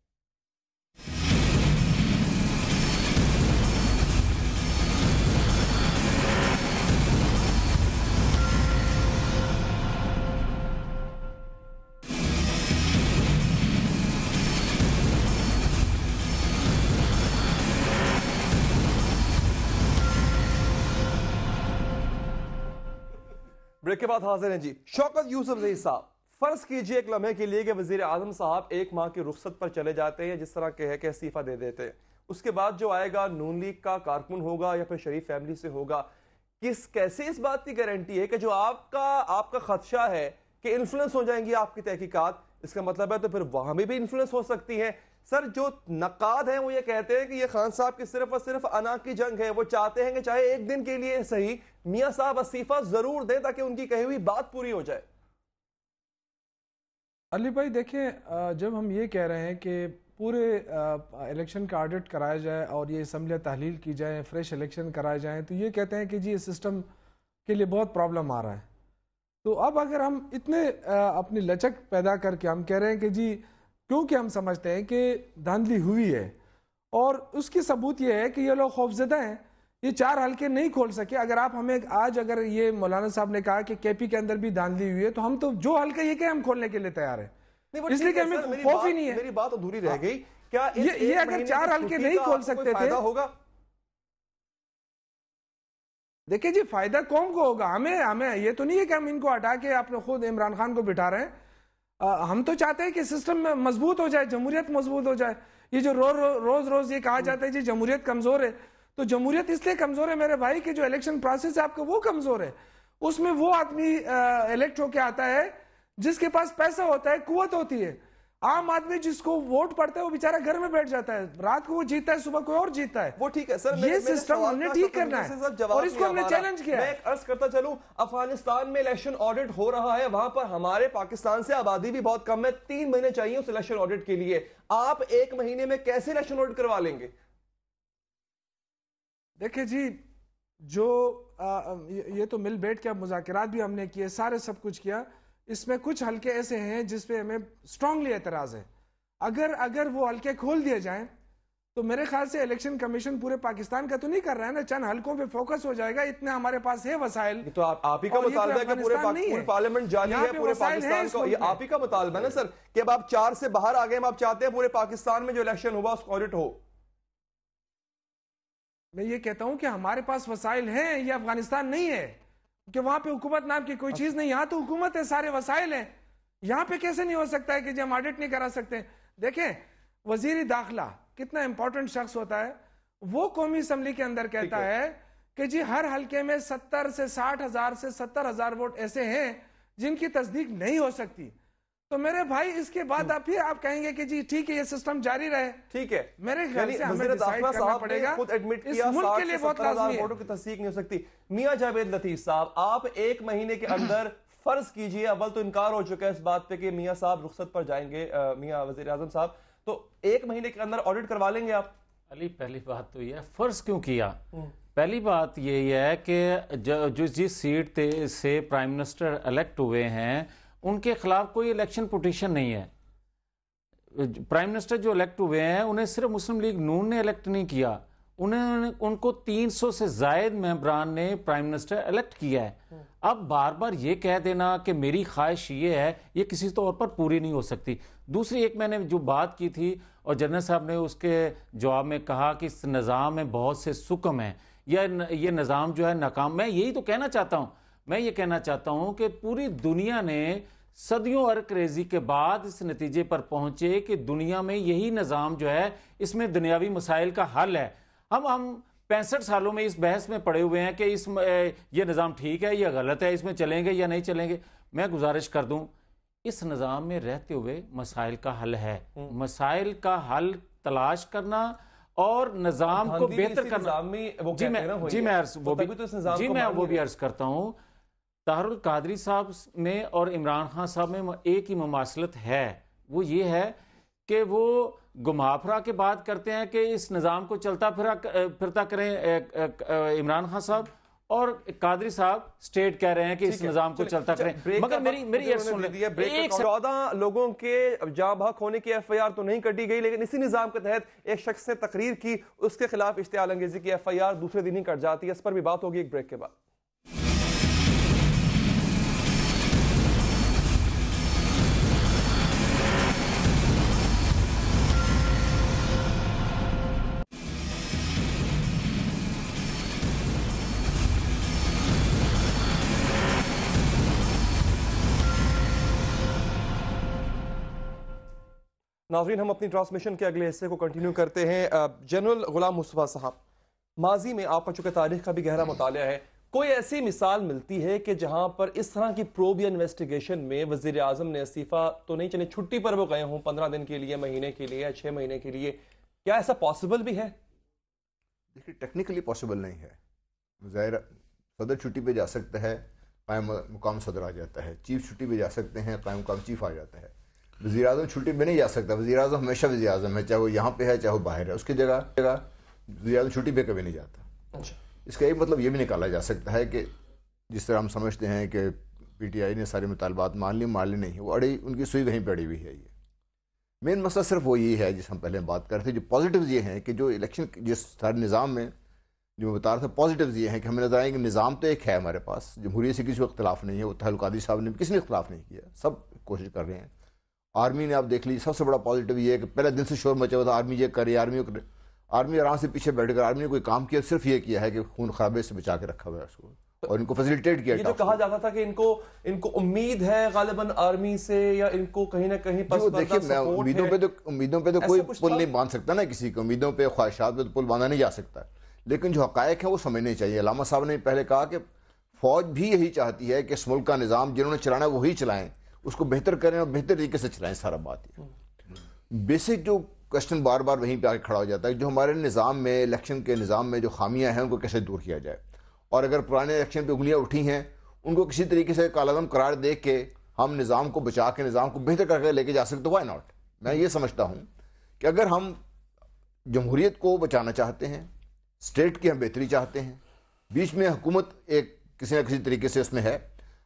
بریک کے بعد حاضر ہیں جی۔ شوکت یوسف زئی صاحب، فرض کیجئے ایک لمحے کے لیے کہ وزیر اعظم صاحب 1 ماہ کی رخصت پر چلے جاتے ہیں، جس طرح کہ استعفیٰ دے دیتے ہیں، اس کے بعد جو آئے گا نون لیگ کا کارکن ہوگا یا پھر شریف فیملی سے ہوگا، کیسے اس بات کی گارنٹی ہے کہ جو آپ کا خدشہ ہے کہ انفلوئنس ہو جائیں گی آپ کی تحقیقات، اس کا مطلب ہے تو پھر وہاں میں بھی انفلوئنس ہو سکتی ہے؟ سر، جو نقاد ہیں وہ یہ کہتے ہیں کہ یہ خان صاحب کی صرف اور صرف انا کی جنگ ہے، وہ چاہتے ہیں کہ چاہے ایک دن کے لیے صحیح میاں صاحب استعفیٰ ضرور دیں تاکہ ان کی کہی ہوئی بات پوری ہو جائے۔ علی بھائی دیکھیں، جب ہم یہ کہہ رہے ہیں کہ پورے الیکشن کا آڈٹ کرایا جائے اور یہ اسمبلیاں تحلیل کی جائیں، فریش الیکشن کرائے جائیں، تو یہ کہتے ہیں کہ جی اس سسٹم کے لیے بہت پرابلم آ رہا ہے۔ تو اب اگر ہم اتنے اپنی لچک پیدا کر کے ہم کہہ رہے ہیں کہ جی کیونکہ ہم سمجھتے ہیں کہ دھاندلی ہوئی ہے، اور اس کی ثبوت یہ ہے کہ یہ لوگ خوفزدہ ہیں، یہ 4 حلقے نہیں کھول سکے۔ اگر آپ ہمیں آج اگر یہ مولانا صاحب نے کہا کہ کے پی کے اندر بھی دھاندلی ہوئی ہے تو ہم تو جو حلقے یہ کہ ہم کھولنے کے لیے تیار ہیں، اس لیے کہ ہمیں خوف ہی نہیں ہے۔ میری بات ادھوری رہ گئی، کیا یہ اگر 4 حلقے نہیں کھول سکتے تھے ہوگا؟ دیکھیں جی فائدہ قوم کو ہوگا، ہمیں یہ تو نہیں ہے کہ ہم ان کو ہٹا کے اپنے خود عمران خان کو بٹھا رہے ہیں۔ ہم تو چاہتے ہیں کہ سسٹم مضبوط ہو جائے، جمہوریت مضبوط ہو جائے۔ یہ جو روز یہ کہا جاتا ہے جی جمہوریت کمزور ہے، تو جمہوریت اس لیے کمزور ہے میرے بھائی کہ جو الیکشن پروسیس ہے آپ کا وہ کمزور ہے۔ اس میں وہ آدمی الیکٹ ہو کے آتا ہے جس کے پاس پیسہ ہوتا ہے، قوت ہوتی ہے۔ عام آدمی جس کو ووٹ پڑتا ہے وہ بیچارہ گھر میں بیٹھ جاتا ہے، رات کو وہ جیتا ہے، صبح کوئی اور جیتا ہے۔ وہ ٹھیک ہے سر، یہ سسٹم ہم نے ٹھیک کرنا ہے اور اس کو ہم نے چیلنج کیا ہے۔ میں ایک عرض کرتا چلوں، افغانستان میں الیکشن آڈٹ ہو رہا ہے، وہاں پر ہمارے پاکستان سے آبادی بھی بہت کم ہے، 3 مہینے چاہیے اس الیکشن آڈٹ کے لیے۔ آپ 1 مہینے میں کیسے الیکشن آڈٹ کروا لیں گے؟ دیکھیں جی، جو یہ تو مل بیٹھ کے مذاکرات بھی ہم نے کیے، سارے سب کچھ کیا، اس میں کچھ حلقے ایسے ہیں جس پہ ہمیں اسٹرانگلی اعتراض ہے۔ اگر وہ حلقے کھول دیے جائیں تو میرے خیال سے الیکشن کمیشن پورے پاکستان کا تو نہیں کر رہا ہے نا، چند حلقوں پہ فوکس ہو جائے گا، اتنے ہمارے پاس ہے وسائل۔ تو آپ ہی کا مطالبہ ہے کہ پورے پارلیمنٹ جاری ہے پورے پاکستان کو، یہ آپ ہی کا مطالبہ ہے نا سر کہ اب آپ 4 سے باہر آ گئے، آپ چاہتے ہیں پورے پاکستان میں جو الیکشن ہوا اس کو آڈٹ ہو۔ میں یہ کہتا ہوں کہ ہمارے پاس وسائل ہیں، یہ افغانستان نہیں ہے کہ وہاں پہ حکومت نام کی کوئی چیز نہیں، یہاں تو حکومت ہے، سارے وسائل ہیں۔ یہاں پہ کیسے نہیں ہو سکتا ہے کہ جب ہم آڈٹ نہیں کرا سکتے؟ دیکھیں وزیر داخلہ کتنا امپورٹنٹ شخص ہوتا ہے، وہ قومی اسمبلی کے اندر کہتا ہے کہ جی ہر حلقے میں 70 سے 60 ہزار سے 70 ہزار ووٹ ایسے ہیں جن کی تصدیق نہیں ہو سکتی۔ تو میرے بھائی اس کے بعد آپ کہیں گے کہ جی ٹھیک ہے یہ سسٹم جاری رہے، ٹھیک ہے، میرے خیال سے ہمیں ڈیسائیڈ کرنا پڑے گا، خود ایڈمٹ اس کیا ملک کے لیے بہت لازمی ہے۔ ووٹوں کی تصدیق نہیں ہو سکتی۔ میاں جاوید لطیف صاحب، آپ 1 مہینے کے اندر فرض کیجئے، اول تو انکار ہو چکا ہے اس بات پہ کہ میاں صاحب رخصت پر جائیں گے، میاں وزیر اعظم صاحب، تو 1 مہینے کے اندر آڈٹ کروا لیں گے آپ؟ علی پہلی بات تو یہ ہے فرض کیوں کیا؟ پہلی بات یہی ہے کہ جس سیٹ سے پرائم منسٹر الیکٹ ہوئے ہیں ان کے خلاف کوئی الیکشن پٹیشن نہیں ہے۔ پرائم منسٹر جو الیکٹ ہوئے ہیں انہیں صرف مسلم لیگ نون نے الیکٹ نہیں کیا، ان کو 300 سے زائد ممبران نے پرائم منسٹر الیکٹ کیا ہے۔ اب بار بار یہ کہہ دینا کہ میری خواہش یہ ہے، یہ کسی طور پر پوری نہیں ہو سکتی۔ دوسری ایک میں نے جو بات کی تھی اور جنرل صاحب نے اس کے جواب میں کہا کہ اس نظام میں بہت سے سکم ہیں، یہ نظام جو ہے ناکام۔ میں یہی تو کہنا چاہتا ہوں، میں یہ کہنا چاہتا ہوں کہ پوری دنیا نے صدیوں عرق ریزی کے بعد اس نتیجے پر پہنچے کہ دنیا میں یہی نظام جو ہے اس میں دنیاوی مسائل کا حل ہے۔ ہم 65 سالوں میں اس بحث میں پڑے ہوئے ہیں کہ یہ نظام ٹھیک ہے یا غلط ہے, اس میں چلیں گے یا نہیں چلیں گے. میں گزارش کر دوں, اس نظام میں رہتے ہوئے مسائل کا حل ہے, مسائل کا حل تلاش کرنا اور نظام کو بہتر کرنا. جی میں وہ بھی عرض کرتا ہوں, طاہر القادری صاحب میں اور عمران خان صاحب میں ایک ہی مماثلت ہے, وہ یہ ہے کہ وہ گھما پھرا کے بات کرتے ہیں کہ اس نظام کو چلتا پھرتا کریں عمران خان صاحب, اور قادری صاحب سٹیٹ کہہ رہے ہیں کہ اس نظام کو چلتا کریں. مگر میری ایک سن لیں, 14 لوگوں کے جاں بحق ہونے کی ایف آئی آر تو نہیں کٹی گئی, لیکن اسی نظام کے تحت ایک شخص نے تقریر کی, اس کے خلاف اشتعال انگیزی کی ایف آئی آر دوسرے دن ہی کٹ جاتی ہے. اس پر بھی بات ہوگی ایک بریک کے بعد. ناظرین, ہم اپنی ٹرانسمیشن کے اگلے حصے کو کنٹینیو کرتے ہیں. جنرل غلام مصطفیٰ صاحب, ماضی میں آپ کا چونکہ تاریخ کا بھی گہرا مطالعہ ہے, کوئی ایسی مثال ملتی ہے کہ جہاں پر اس طرح کی پروب یا انویسٹیگیشن میں وزیر اعظم نے استعفیٰ تو نہیں چلے, چھٹی پر وہ گئے ہوں 15 دن کے لیے, مہینے کے لیے یا 6 مہینے کے لیے, کیا ایسا پاسبل بھی ہے؟ دیکھیے ٹیکنیکلی پاسبل نہیں ہے. ظاہر صدر چھٹی پہ جا سکتا ہے, قائم مقام صدر آ جاتا ہے. چیف چھٹی پہ جا سکتے ہیں, قائم مقام چیف آ جاتا ہے. وزیر اعظم چھٹی پہ نہیں جا سکتا. وزیر اعظم ہمیشہ وزیر اعظم ہے, چاہے وہ یہاں پہ ہے چاہے وہ باہر ہے. اس کی جگہ وزیر اعظم چھٹی پہ کبھی نہیں جاتا. اس کا ایک مطلب یہ بھی نکالا جا سکتا ہے کہ جس طرح ہم سمجھتے ہیں کہ پی ٹی آئی نے سارے مطالبات مان لی نہیں, وہ ان کی سوئی وہیں پہ اڑی ہوئی ہے. یہ مین مسئلہ صرف وہ یہ ہے جس ہم پہلے بات کرتے ہیں. جو پازیٹیوز یہ ہیں کہ جو الیکشن جس سارے نظام میں جو میں بتا رہا تھا, پازیٹیوز یہ ہیں کہ ہمیں نظر آئے کہ نظام تو ایک ہے ہمارے پاس, جمہوریت سے کسی کو اختلاف نہیں ہے. وہ طاہر القادری صاحب نے کسی نے اختلاف نہیں کیا, سب کوشش کر رہے ہیں. آرمی نے آپ دیکھ لیجیے, سب سے بڑا پازیٹیو یہ ہے کہ پہلے دن سے شور مچا ہوا تھا آرمی یہ کرے, آرمی آرام سے پیچھے بیٹھ کر آرمی نے کوئی کام کیا, صرف یہ کیا ہے کہ خون خرابے سے بچا کے رکھا ہوا ہے اس کو, اور ان کو فیسیلیٹیٹ کیا. یہ جو کہا جاتا تھا کہ ان کو امید ہے غالباً آرمی سے, یا ان کو کہیں نہ کہیں دیکھیے امیدوں پہ تو کوئی پل نہیں باندھ سکتا نا کسی کو, امیدوں پہ خواہشات پہ تو پل باندھا نہیں جا سکتا. لیکن جو حقائق ہیں وہ سمجھنے چاہیے. علامہ صاحب نے پہلے کہا کہ فوج بھی یہی چاہتی ہے کہ اس ملک کا نظام جنہوں نے چلانا ہے وہی چلائیں, اس کو بہتر کریں اور بہتر طریقے سے چلائیں. سارا بات یہ بیسک جو کوشچن بار بار وہیں پہ آ کے کھڑا ہو جاتا ہے, جو ہمارے نظام میں الیکشن کے نظام میں جو خامیاں ہیں ان کو کیسے دور کیا جائے, اور اگر پرانے الیکشن پہ انگلیاں اٹھی ہیں ان کو کسی طریقے سے کالعدم قرار دے کے ہم نظام کو بچا کے نظام کو بہتر کر کے لے کے جا سکتے, وائی ناٹ. میں یہ سمجھتا ہوں کہ اگر ہم جمہوریت کو بچانا چاہتے ہیں, اسٹیٹ کی ہم بہتری چاہتے ہیں, بیچ میں حکومت ایک کسی نہ کسی طریقے سے اس میں ہے,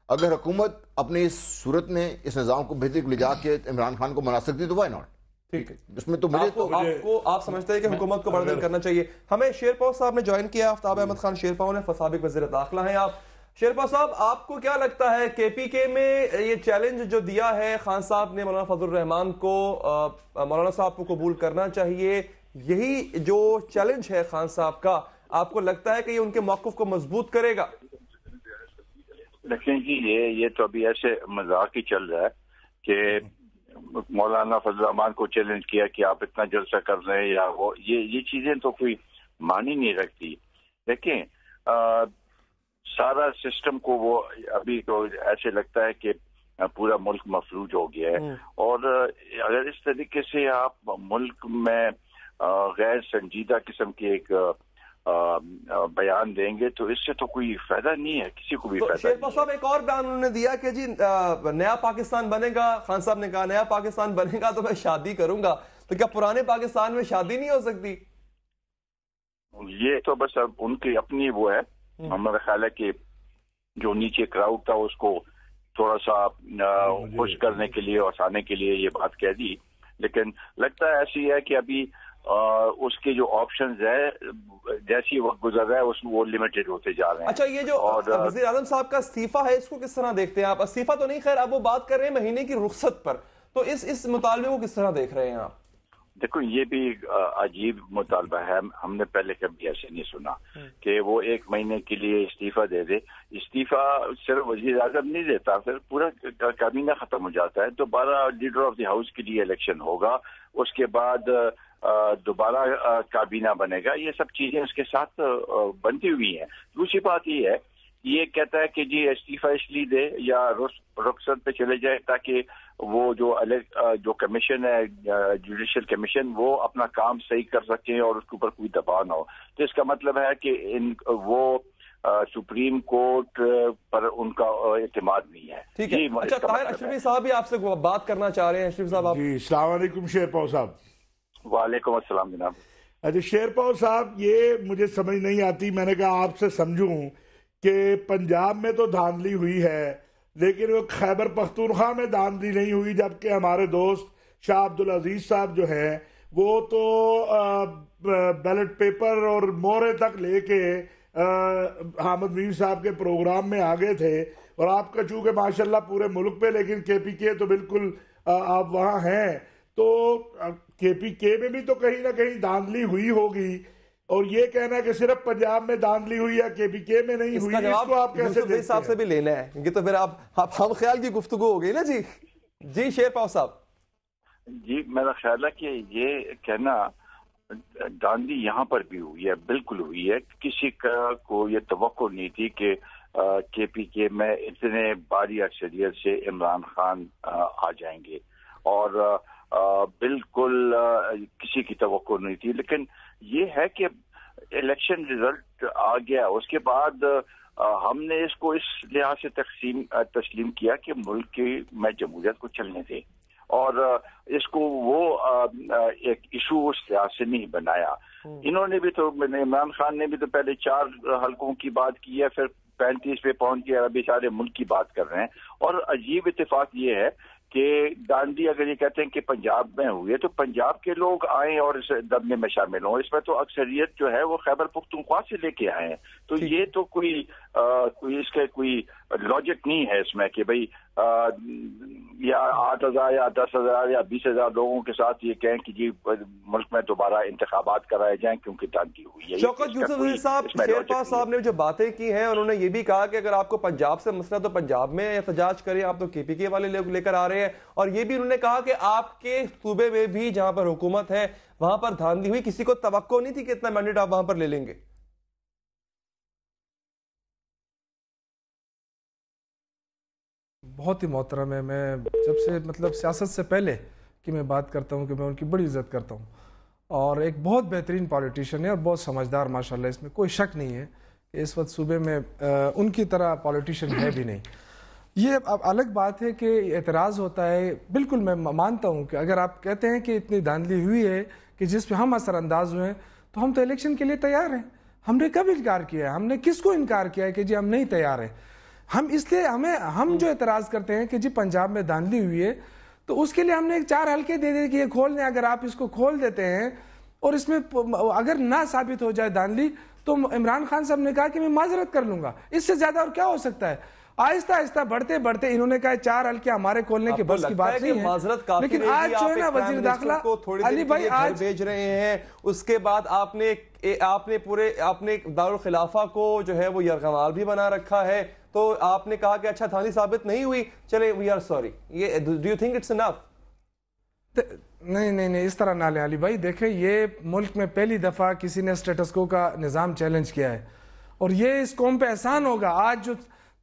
اگر حکومت اپنی اس صورت میں اس نظام کو بہتر لے جا کے عمران خان کو منا سکتی تو وائی ناٹ. ٹھیک ہے, اس میں تو آپ سمجھتے ہیں کہ حکومت کو بردل کرنا چاہیے. ہمیں شیرپاؤ صاحب نے جوائن کیا, آفتاب احمد خان شیرپاؤ نے, سابق وزیر داخلہ ہیں آپ. شیرپاؤ صاحب, آپ کو کیا لگتا ہے کے پی کے میں یہ چیلنج جو دیا ہے خان صاحب نے مولانا فضل الرحمان کو, مولانا صاحب کو قبول کرنا چاہیے, یہی جو چیلنج ہے خان صاحب کا, آپ کو لگتا ہے کہ یہ ان کے موقف کو مضبوط کرے گا؟ لیکن جی یہ تو ابھی ایسے مذاق ہی چل رہا ہے کہ مولانا فضل الرحمان کو چیلنج کیا کہ آپ اتنا جلسہ کر رہے ہیں, یا وہ یہ چیزیں تو کوئی معنی نہیں رکھتی. دیکھیں سارا سسٹم کو وہ ابھی تو ایسے لگتا ہے کہ پورا ملک مفلوج ہو گیا ہے, اور اگر اس طریقے سے آپ ملک میں غیر سنجیدہ قسم کی ایک بیان دیں گے تو اس سے تو کوئی فائدہ نہیں ہے, کسی کو بھی فائدہ نہیں. شیرپاؤ صاحب ایک اور بیان انہوں نے دیا کہ جی نیا پاکستان بنے گا, خان صاحب نے کہا نیا پاکستان بنے گا تو میں شادی کروں گا, تو کیا پرانے پاکستان میں شادی نہیں ہو سکتی؟ یہ تو بس اب ان کی اپنی وہ ہے. ہمارا خیال ہے کہ جو نیچے کراؤڈ تھا اس کو تھوڑا سا خوش کرنے کے لیے اور ہنسانے کے لیے یہ بات کہہ دی, لیکن لگتا ہے ایسی ہے کہ ابھی اس کے جو آپشنز ہے جیسی وقت گزر رہا ہے وہ لمیٹڈ ہوتے جا رہے ہیں. اچھا, یہ جو وزیر اعظم صاحب کا استعفیٰ ہے اس کو کس طرح دیکھتے ہیں آپ؟ استعفیٰ تو نہیں, خیر اب وہ بات کر رہے ہیں مہینے کی رخصت پر, تو اس مطالبے کو کس طرح دیکھ رہے ہیں آپ؟ دیکھو یہ بھی عجیب مطالبہ ہے، ہم نے پہلے کبھی ایسے نہیں سنا کہ وہ 1 مہینے کے لیے استعفیٰ دے دے. استعفیٰ صرف وزیر اعظم نہیں دیتا، پھر پورا کابینہ ختم ہو جاتا ہے. دوبارہ لیڈر آف دی ہاؤس کے لیے الیکشن ہوگا، اس کے بعد دوبارہ کابینہ بنے گا. یہ سب چیزیں اس کے ساتھ بنتی ہوئی ہیں. دوسری بات یہ ہے، یہ کہتا ہے کہ جی استعفیٰ اس لیے دے یا رخصت پہ چلے جائے تاکہ وہ جو کمیشن ہے جوڈیشل کمیشن وہ اپنا کام صحیح کر سکیں اور اس کے اوپر کوئی دباؤ نہ ہو. تو اس کا مطلب ہے کہ وہ سپریم کورٹ پر ان کا اعتماد نہیں ہے. ٹھیک ہے. اچھا طاہر اشرفی صاحب بھی آپ سے بات کرنا چاہ رہے ہیں. اشرفی صاحب جی السلام علیکم. شیرپاؤ صاحب. وعلیکم السلام جناب. اچھا شیرپاؤ صاحب، یہ مجھے سمجھ نہیں آتی، میں نے کہا آپ سے سمجھوں کہ پنجاب میں تو دھاندلی ہوئی ہے لیکن وہ خیبر پختونخوا میں دھاندلی نہیں ہوئی، جبکہ ہمارے دوست شاہ عبدالعزیز صاحب جو ہیں وہ تو بیلٹ پیپر اور مورے تک لے کے حامد میر صاحب کے پروگرام میں آگے تھے. اور آپ کا چونکہ ماشاءاللہ پورے ملک پہ، لیکن کے پی کے تو بالکل آپ وہاں ہیں، تو کے پی کے میں بھی تو کہیں نہ کہیں دھاندلی ہوئی ہوگی. اور یہ کہنا ہے کہ صرف پنجاب میں دھاندلی ہوئی یا کے پی کے میں نہیں ہوئی، اس کو آپ کیسے دیکھتے ہیں؟ صاحب سے بھی لینا ہے کیونکہ تو پھر آپ ہم خیال کی گفتگو ہو گئی نا. جی شیرپاؤ صاحب. جی میرا خیال ہے کہ یہ کہنا دھاندلی یہاں پر بھی ہوئی ہے، بالکل ہوئی ہے. کسی کو یہ توقع نہیں تھی کہ کے پی کے میں اتنے بھاری اکثریت سے عمران خان آ جائیں گے، اور بالکل کسی کی توقع نہیں تھی. لیکن یہ ہے کہ الیکشن ریزلٹ آ گیا، اس کے بعد ہم نے اس کو اس لحاظ سے تسلیم کیا کہ ملک میں جمہوریت کو چلنے دے، اور اس کو وہ ایک ایشو اس لحاظ سے نہیں بنایا. انہوں نے بھی تو، عمران خان نے بھی تو پہلے 4 حلقوں کی بات کی ہے، پھر 35 پہ پہنچ گیا، ابھی سارے ملک کی بات کر رہے ہیں. اور عجیب اتفاق یہ ہے کہ دھاندلی اگر یہ کہتے ہیں کہ پنجاب میں ہوئی ہے تو پنجاب کے لوگ آئیں اور اس دبنے میں شامل ہوں. اس میں تو اکثریت جو ہے وہ خیبر پختونخوا سے لے کے آئے ہیں. تو یہ تو کوئی اس کا کوئی لاجک نہیں ہے اس میں کہ بھئی یا 8,000 یا 10,000 یا 20,000 لوگوں کے ساتھ یہ کہیں کہ جی ملک میں دوبارہ انتخابات کرائے جائیں کیونکہ دھاندلی ہوئی ہے. شوکت یوسف صاحب، شیرپاؤ صاحب نے جو باتیں کی ہیں انہوں نے یہ بھی کہا کہ اگر آپ کو پنجاب سے مسئلہ تو پنجاب میں احتجاج کریں، آپ تو کے پی کے والے لوگ لے کر آ رہے ہیں. اور یہ بھی انہوں نے کہا کہ آپ کے صوبے میں بھی جہاں پر حکومت ہے وہاں پر دھاندلی ہوئی، کسی کو توقع نہیں تھی کہ اتنا مینڈیٹ آپ وہاں پر لے لیں گے. بہت ہی محترم ہے. میں جب سے مطلب سیاست سے پہلے کہ میں بات کرتا ہوں کہ میں ان کی بڑی عزت کرتا ہوں، اور ایک بہت بہترین پالیٹیشین ہے اور بہت سمجھدار ماشاءاللہ. اس میں کوئی شک نہیں ہے کہ اس وقت صوبے میں ان کی طرح پالیٹیشین ہے بھی نہیں. یہ اب الگ بات ہے کہ اعتراض ہوتا ہے، بالکل میں مانتا ہوں کہ اگر آپ کہتے ہیں کہ اتنی دھاندلی ہوئی ہے کہ جس پہ ہم اثر انداز ہوئے ہیں تو ہم تو الیکشن کے لیے تیار ہیں. ہم نے کب انکار کیا ہے؟ ہم نے کس کو انکار کیا ہے کہ جی ہم نہیں تیار ہیں؟ ہم اس لیے ہم جو اعتراض کرتے ہیں کہ جی پنجاب میں دھاندلی ہوئی ہے تو اس کے لیے ہم نے 4 حلقے دے دے کہ یہ کھول دیں. اگر آپ اس کو کھول دیتے ہیں اور اس میں اگر نہ ثابت ہو جائے دھاندلی تو عمران خان صاحب نے کہا کہ میں معذرت کر لوں گا. اس سے زیادہ اور کیا ہو سکتا ہے؟ آہستہ آہستہ بڑھتے بڑھتے انہوں نے کہا 4 حلقے ہمارے کھولنے کے بس کی بات نہیں ہے. لیکن آج جو ہے نا وزیر داخلہ علی بھائی آج بھیج رہے ہیں، اس کے بعد آپ نے دارالخلافہ کو جو ہے وہ یرغمال بھی بنا رکھا ہے. تو آپ نے کہا کہ اچھا دھاندلی ثابت نہیں ہوئی، چلے وی آر سوری. یہ ڈو یو تھنک اٹس انف؟ نہیں اس طرح نہ لیں علی بھائی. دیکھیں یہ ملک میں پہلی دفعہ کسی نے اسٹیٹس کو کا نظام چیلنج کیا ہے اور یہ اس قوم پہ احسان ہوگا. آج جو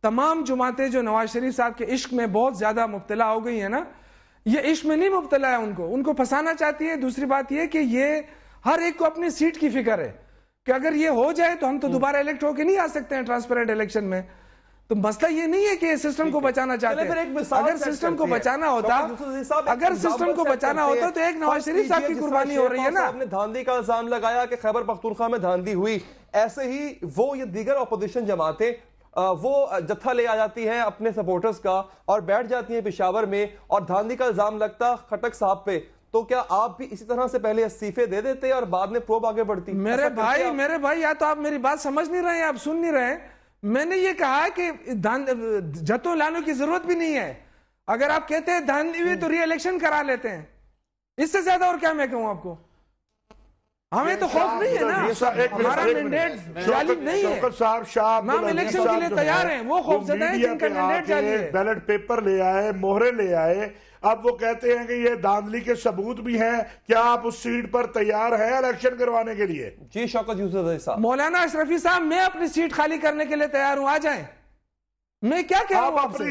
تمام جماعتیں جو نواز شریف صاحب کے عشق میں بہت زیادہ مبتلا ہو گئی ہیں نا، یہ عشق میں نہیں مبتلا ہے، ان کو پھنسانا چاہتی ہے. دوسری بات یہ کہ یہ ہر ایک کو اپنی سیٹ کی فکر ہے کہ اگر یہ ہو جائے تو ہم تو دوبارہ الیکٹ ہو کے نہیں آ سکتے ہیں ٹرانسپیرنٹ الیکشن میں. تو مسئلہ یہ نہیں ہے کہ سسٹم کو بچانا چاہتے ہیں. اگر سسٹم کو بچانا ہوتا تو ایک نواز شریف صاحب کی قربانی ہو رہی ہے نا. آپ نے دھاندلی کا الزام لگایا کہ خیبر پختونخوا میں دھاندلی ہوئی، ایسے ہی وہ یہ دیگر اپوزیشن جماعتیں وہ جتھا لے آ جاتی ہیں اپنے سپورٹرز کا اور بیٹھ جاتی ہیں پشاور میں اور دھاندلی کا الزام لگتا خٹک صاحب پہ. تو کیا آپ بھی اسی طرح سے پہلے استعفے دے دیتے اور بعد میں پروب آگے بڑھتی؟ میرے بھائی یا تو آپ میری بات سمجھ نہیں رہے ہیں، آپ سن نہیں رہے ہیں. میں نے یہ کہا کہ جتوں لانے کی ضرورت بھی نہیں ہے. اگر آپ کہتے ہیں دھاندلی ہوئی تو ری الیکشن کرا لیتے ہیں. اس سے زیادہ اور کیا میں کہوں آپ کو؟ ہمیں تو خوف نہیں ہے نا، ہمارا مینڈیٹ جعلی نہیں ہے، شوکت صاحب شاہ ہم الیکشن کے لیے تیار ہیں، وہ خوف زدہ ہیں جن کا مینڈیٹ جعلی ہے۔ بیلٹ پیپر لے آئے، مہرے لے آئے، اب وہ کہتے ہیں کہ یہ دھاندلی کے ثبوت بھی ہیں، کیا آپ اس سیٹ پر تیار ہیں الیکشن کروانے کے لیے؟ جی شوکت یوسف صاحب۔ مولانا اشرفی صاحب میں اپنی سیٹ خالی کرنے کے لیے تیار ہوں، آ جائیں۔ میں کیا کہہ رہا ہوں آپ سے؟